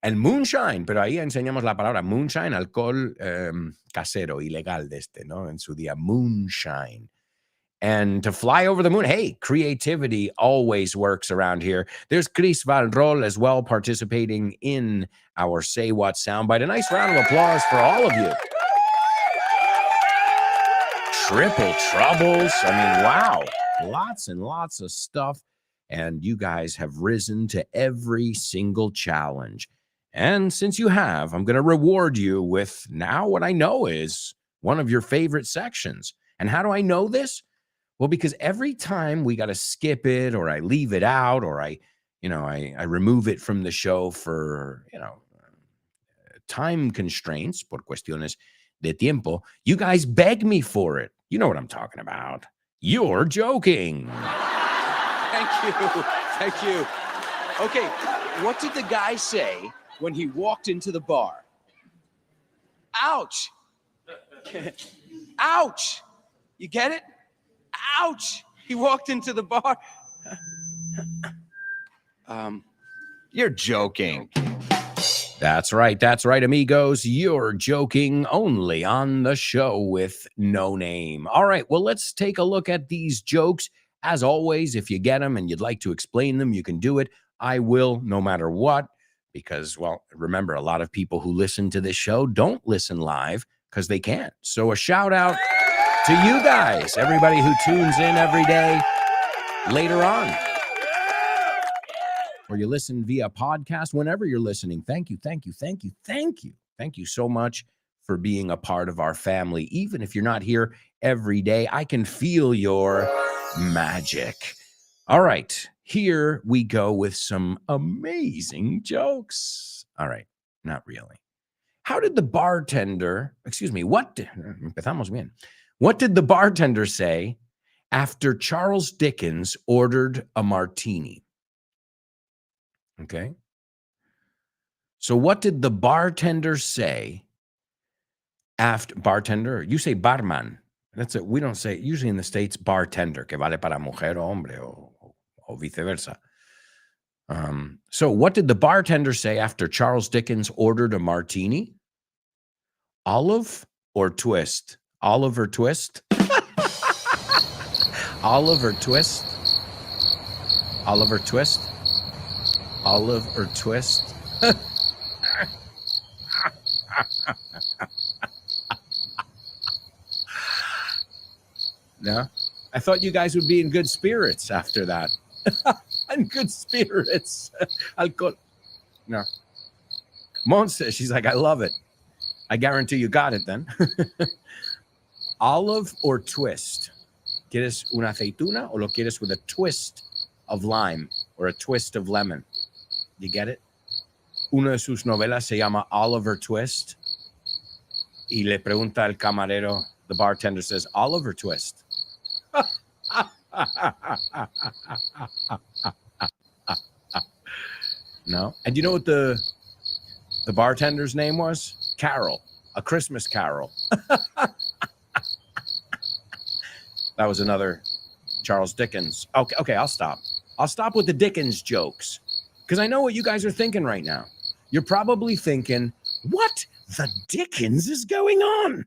And moonshine, pero ahí enseñamos la palabra moonshine, alcohol casero, ilegal de este, ¿no? En su día, moonshine. And to fly over the moon, hey, creativity always works around here. There's Chris Valrol as well participating in our Say What soundbite. A nice round of applause for all of you. Triple troubles. I mean, wow. Lots and lots of stuff. And you guys have risen to every single challenge. And since you have, I'm going to reward you with now what I know is one of your favorite sections. And how do I know this? Well, because every time we got to skip it or I leave it out or I remove it from the show for, time constraints, por cuestiones de tiempo, you guys beg me for it. You know what I'm talking about. You're joking. Thank you. Thank you. Okay, what did the guy say when he walked into the bar? Ouch. Ouch. You get it? Ouch. He walked into the bar. You're joking. That's right, amigos. You're joking only on the show with no name. All right, well, let's take a look at these jokes. As always, if you get them and you'd like to explain them, you can do it. I will, no matter what, because, well, remember, a lot of people who listen to this show don't listen live because they can't. So a shout out to you guys, everybody who tunes in every day later on. Or you listen via podcast, whenever you're listening. Thank you. Thank you so much for being a part of our family. Even if you're not here every day, I can feel your magic. All right, here we go with some amazing jokes. All right, not really. What did the bartender say after Charles Dickens ordered a martini? Okay. So what did the bartender say after bartender? You say barman. That's it. We don't say, usually in the States, bartender, que vale para mujer o hombre o viceversa. So what did the bartender say after Charles Dickens ordered a martini? Olive or twist? Olive or twist? Olive or twist? Olive or twist? Olive or twist? No? I thought you guys would be in good spirits after that. In good spirits. Alcohol. No. Monse, she's like, I love it. I guarantee you got it then. Olive or twist? ¿Quieres una aceituna o lo quieres with a twist of lime or a twist of lemon? You get it? Una de sus novelas se llama Oliver Twist. Y le pregunta al camarero, the bartender says, Oliver Twist. No? And you know what the bartender's name was? Carol. A Christmas Carol. That was another Charles Dickens. Okay, I'll stop. I'll stop with the Dickens jokes. Because I know what you guys are thinking right now. You're probably thinking, what the Dickens is going on?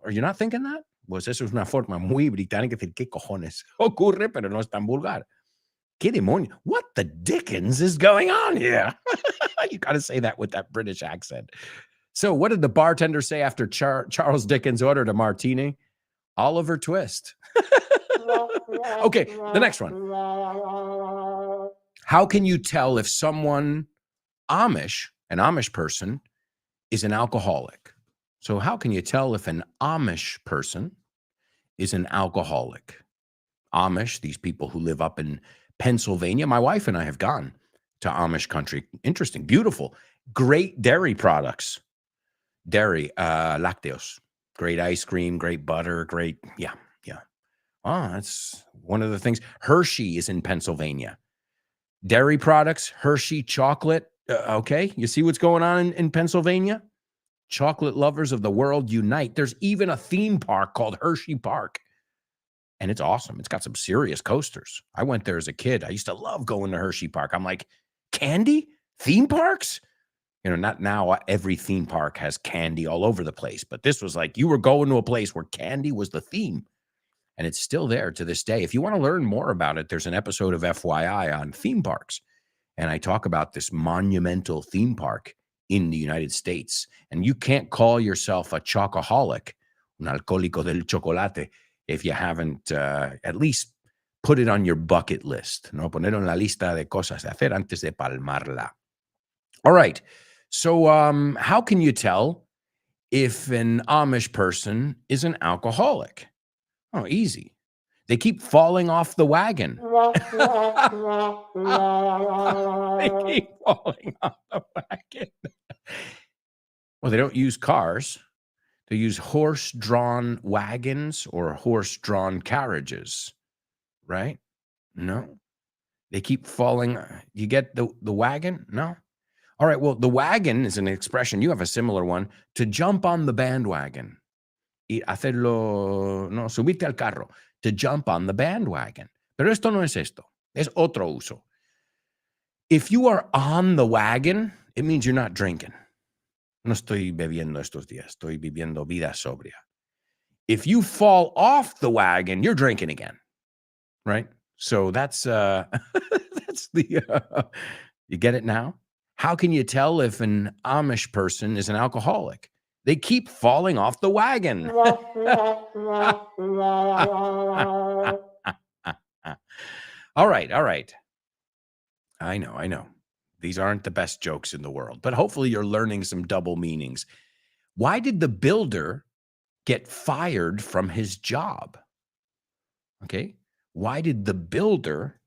Are you not thinking that? Pues eso es una forma muy británica de decir, ¿qué cojones ocurre? Pero no es tan vulgar. ¿Qué demonio? What the Dickens is going on here? You got to say that with that British accent. So what did the bartender say after Charles Dickens ordered a martini? Oliver Twist. Okay, the next one. How can you tell if someone an Amish person, is an alcoholic? So how can you tell if an Amish person is an alcoholic? Amish, these people who live up in Pennsylvania. My wife and I have gone to Amish country. Interesting, beautiful, great dairy products. Dairy, lácteos, great ice cream, great butter, great, yeah. Oh, that's one of the things. Hershey is in Pennsylvania. Dairy products, Hershey chocolate. Okay, you see what's going on in Pennsylvania? Chocolate lovers of the world unite. There's even a theme park called Hershey Park. And it's awesome. It's got some serious coasters. I went there as a kid. I used to love going to Hershey Park. I'm like, candy? Theme parks? Not now every theme park has candy all over the place, but this was like you were going to a place where candy was the theme. And it's still there to this day. If you want to learn more about it, there's an episode of FYI on theme parks. And I talk about this monumental theme park in the United States. And you can't call yourself a chocoholic, un alcohólico del chocolate, if you haven't at least put it on your bucket list. No, ponerlo en la lista de cosas de hacer antes de palmarla. All right. So how can you tell if an Amish person is an alcoholic? Oh, easy. They keep falling off the wagon. They keep falling off the wagon. Well, they don't use cars. They use horse-drawn wagons or horse-drawn carriages, right? No. They keep falling. You get the wagon? No. All right, well, the wagon is an expression. You have a similar one. To jump on the bandwagon. Hacerlo, no, subirte al carro. To jump on the bandwagon. Pero esto no es esto. Es otro uso. If you are on the wagon, it means you're not drinking. No estoy bebiendo estos días. Estoy viviendo vida sobria. If you fall off the wagon, you're drinking again. Right? So that's that's the you get it now? How can you tell if an Amish person is an alcoholic? They keep falling off the wagon. All right. I know. These aren't the best jokes in the world, but hopefully you're learning some double meanings. Why did the builder get fired from his job? Okay. Why did the builder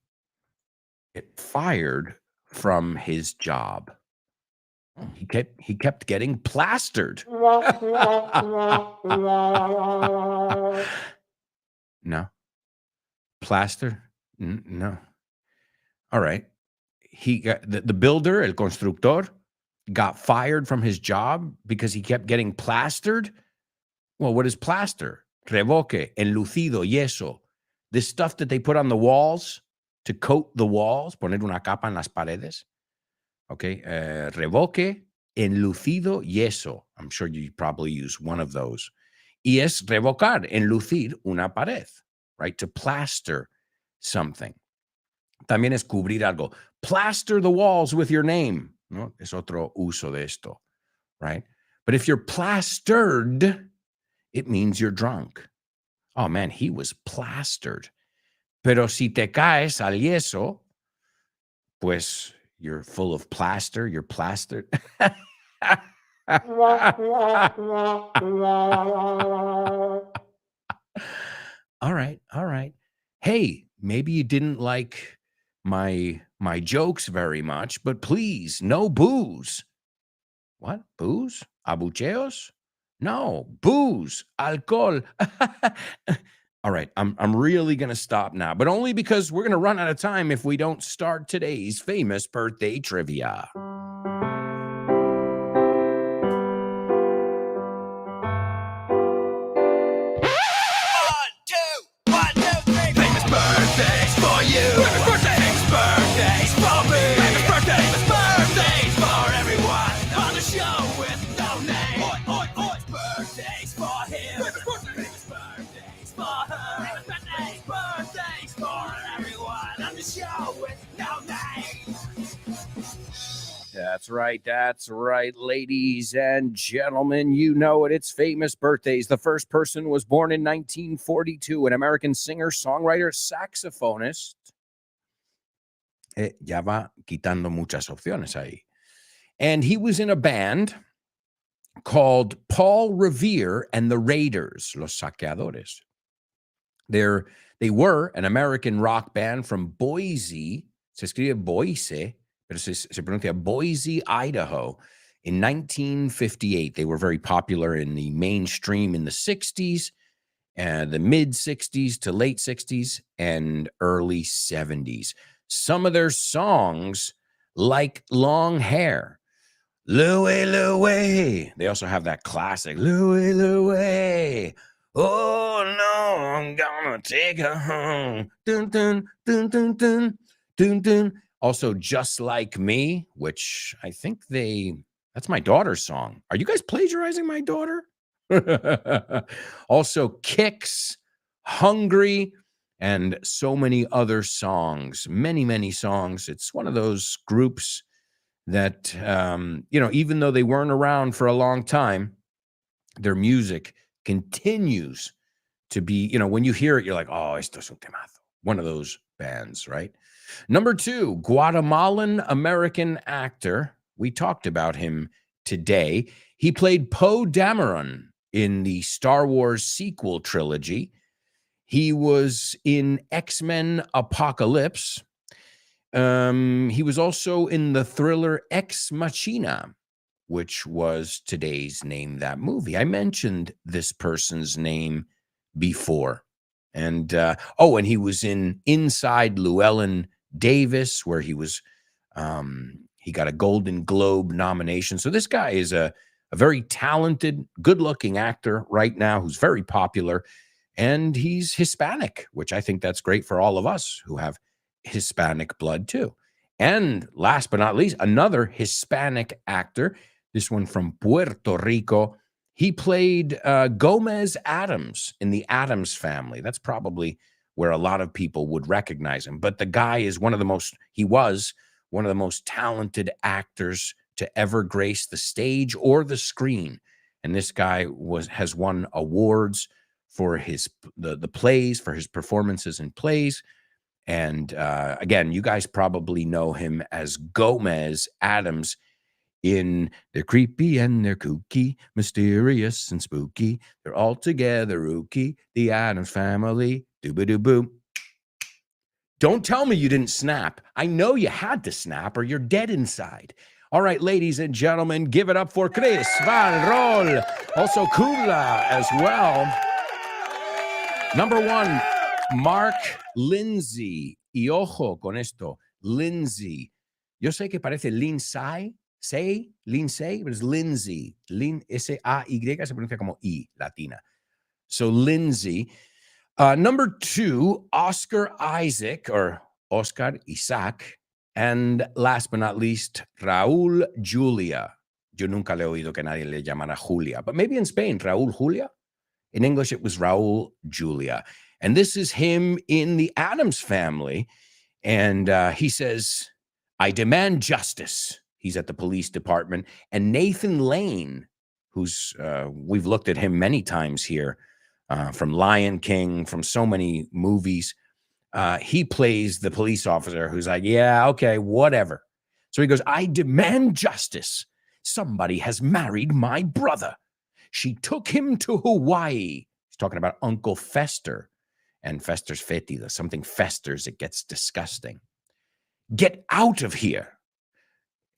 get fired from his job? He kept getting plastered. No. Plaster? No. All right. He got the builder, el constructor, got fired from his job because he kept getting plastered. Well, what is plaster? Revoque, enlucido, yeso. This stuff that they put on the walls to coat the walls, poner una capa en las paredes. Okay, revoque, enlucido, yeso. I'm sure you probably use one of those. Y es revocar, enlucir una pared, right? To plaster something. También es cubrir algo. Plaster the walls with your name. No, es otro uso de esto, right? But if you're plastered, it means you're drunk. Oh man, he was plastered. Pero si te caes al yeso, pues you're full of plaster, you're plastered. All right. Hey, maybe you didn't like my jokes very much, but please, no booze. What? Booze? Abucheos? No, booze, alcohol. All right, I'm really going to stop now, but only because we're going to run out of time if we don't start today's famous birthday trivia. That's right, ladies and gentlemen. You know it. It's famous birthdays. The first person was born in 1942, an American singer, songwriter, saxophonist. Ya va quitando muchas opciones ahí. And he was in a band called Paul Revere and the Raiders, Los Saqueadores. They were an American rock band from Boise. Se escribe Boise, pero se pronuncia Boise, Idaho. In 1958, they were very popular in the mainstream in the 60s, and the mid 60s to late 60s and early 70s. Some of their songs, like Long Hair, Louie, Louie. They also have that classic, Louie, Louie. Oh, no, I'm gonna take her home. Dun, dun, dun, dun, dun, dun, dun. Also, Just Like Me, which I think that's my daughter's song. Are you guys plagiarizing my daughter? Also, Kicks, Hungry, and so many other songs. Many, many songs. It's one of those groups that, even though they weren't around for a long time, their music continues to be, when you hear it, you're like, oh, esto es un temazo. One of those bands, right? Number 2, Guatemalan American actor. We talked about him today. He played Poe Dameron in the Star Wars sequel trilogy. He was in X-Men Apocalypse. He was also in the thriller Ex Machina, which was today's Name That Movie. I mentioned this person's name before. And, and he was in Inside Llewellyn Davis, where he was, he got a Golden Globe nomination. So this guy is a very talented, good-looking actor right now who's very popular. And he's Hispanic, which I think that's great for all of us who have Hispanic blood too. And last but not least, another Hispanic actor, this one from Puerto Rico. He played Gomez Addams in the Addams Family. That's probably where a lot of people would recognize him. But the guy is he was one of the most talented actors to ever grace the stage or the screen. And this guy has won awards for the plays, for his performances in plays. And again, you guys probably know him as Gomez Addams in They're Creepy and They're Kooky, Mysterious and Spooky. They're all together rookie, the Addams Family. Doo-ba-doo-boo. Don't tell me you didn't snap. I know you had to snap or you're dead inside. All right, ladies and gentlemen, give it up for Chris Van Roll. Also Kula as well. Number 1, Mark Lindsay. Y ojo con esto, Lindsay. Yo sé que parece Lindsay, but it's Lindsay. S-A-Y, se pronuncia como I, latina. So Lindsay. Number 2, Oscar Isaac, or Oscar Isaac. And last but not least, Raúl Julia. Yo nunca le he oído que nadie le llamara Julia, but maybe in Spain, Raúl Julia. In English, it was Raúl Julia. And this is him in the Addams Family. And he says, I demand justice. He's at the police department. And Nathan Lane, who's, we've looked at him many times here, from Lion King, from so many movies. He plays the police officer who's like, yeah, okay, whatever. So he goes, I demand justice. Somebody has married my brother. She took him to Hawaii. He's talking about Uncle Fester. And Fester's fetida. Something festers, it gets disgusting. Get out of here.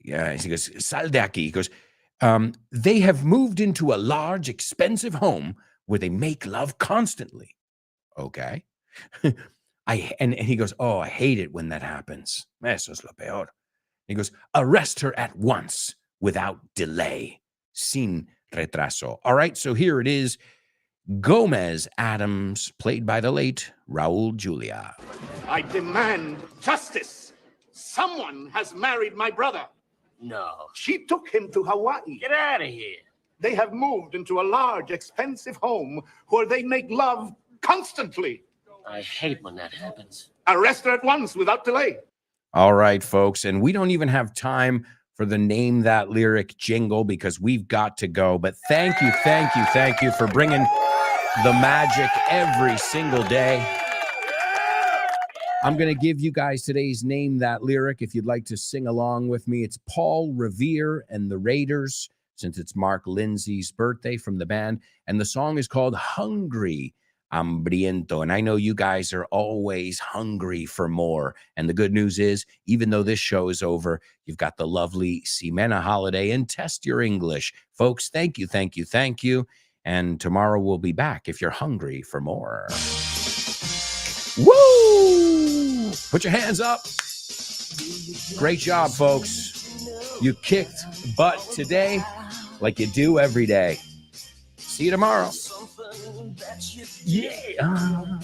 Yeah, he goes, sal de aquí. He goes, they have moved into a large, expensive home where they make love constantly. Okay. And he goes, oh, I hate it when that happens. Eso es lo peor. He goes, arrest her at once without delay. Sin retraso. All right, so here it is. Gomez Addams, played by the late Raúl Julia. I demand justice. Someone has married my brother. No. She took him to Hawaii. Get out of here. They have moved into a large, expensive home where they make love constantly. I hate when that happens. Arrest her at once without delay. All right, folks. And we don't even have time for the Name That Lyric jingle because we've got to go. But thank you for bringing the magic every single day. I'm going to give you guys today's Name That Lyric. If you'd like to sing along with me, it's Paul Revere and the Raiders, since it's Mark Lindsay's birthday, from the band. And the song is called Hungry. hambriento. And I know you guys are always hungry for more. And the good news is, even though this show is over, you've got the lovely Ximena holiday and test your English. Folks, thank you, thank you, thank you. And tomorrow we'll be back if you're hungry for more. Woo! Put your hands up. Great job, folks. You kicked butt today like you do every day. See you tomorrow. Yeah.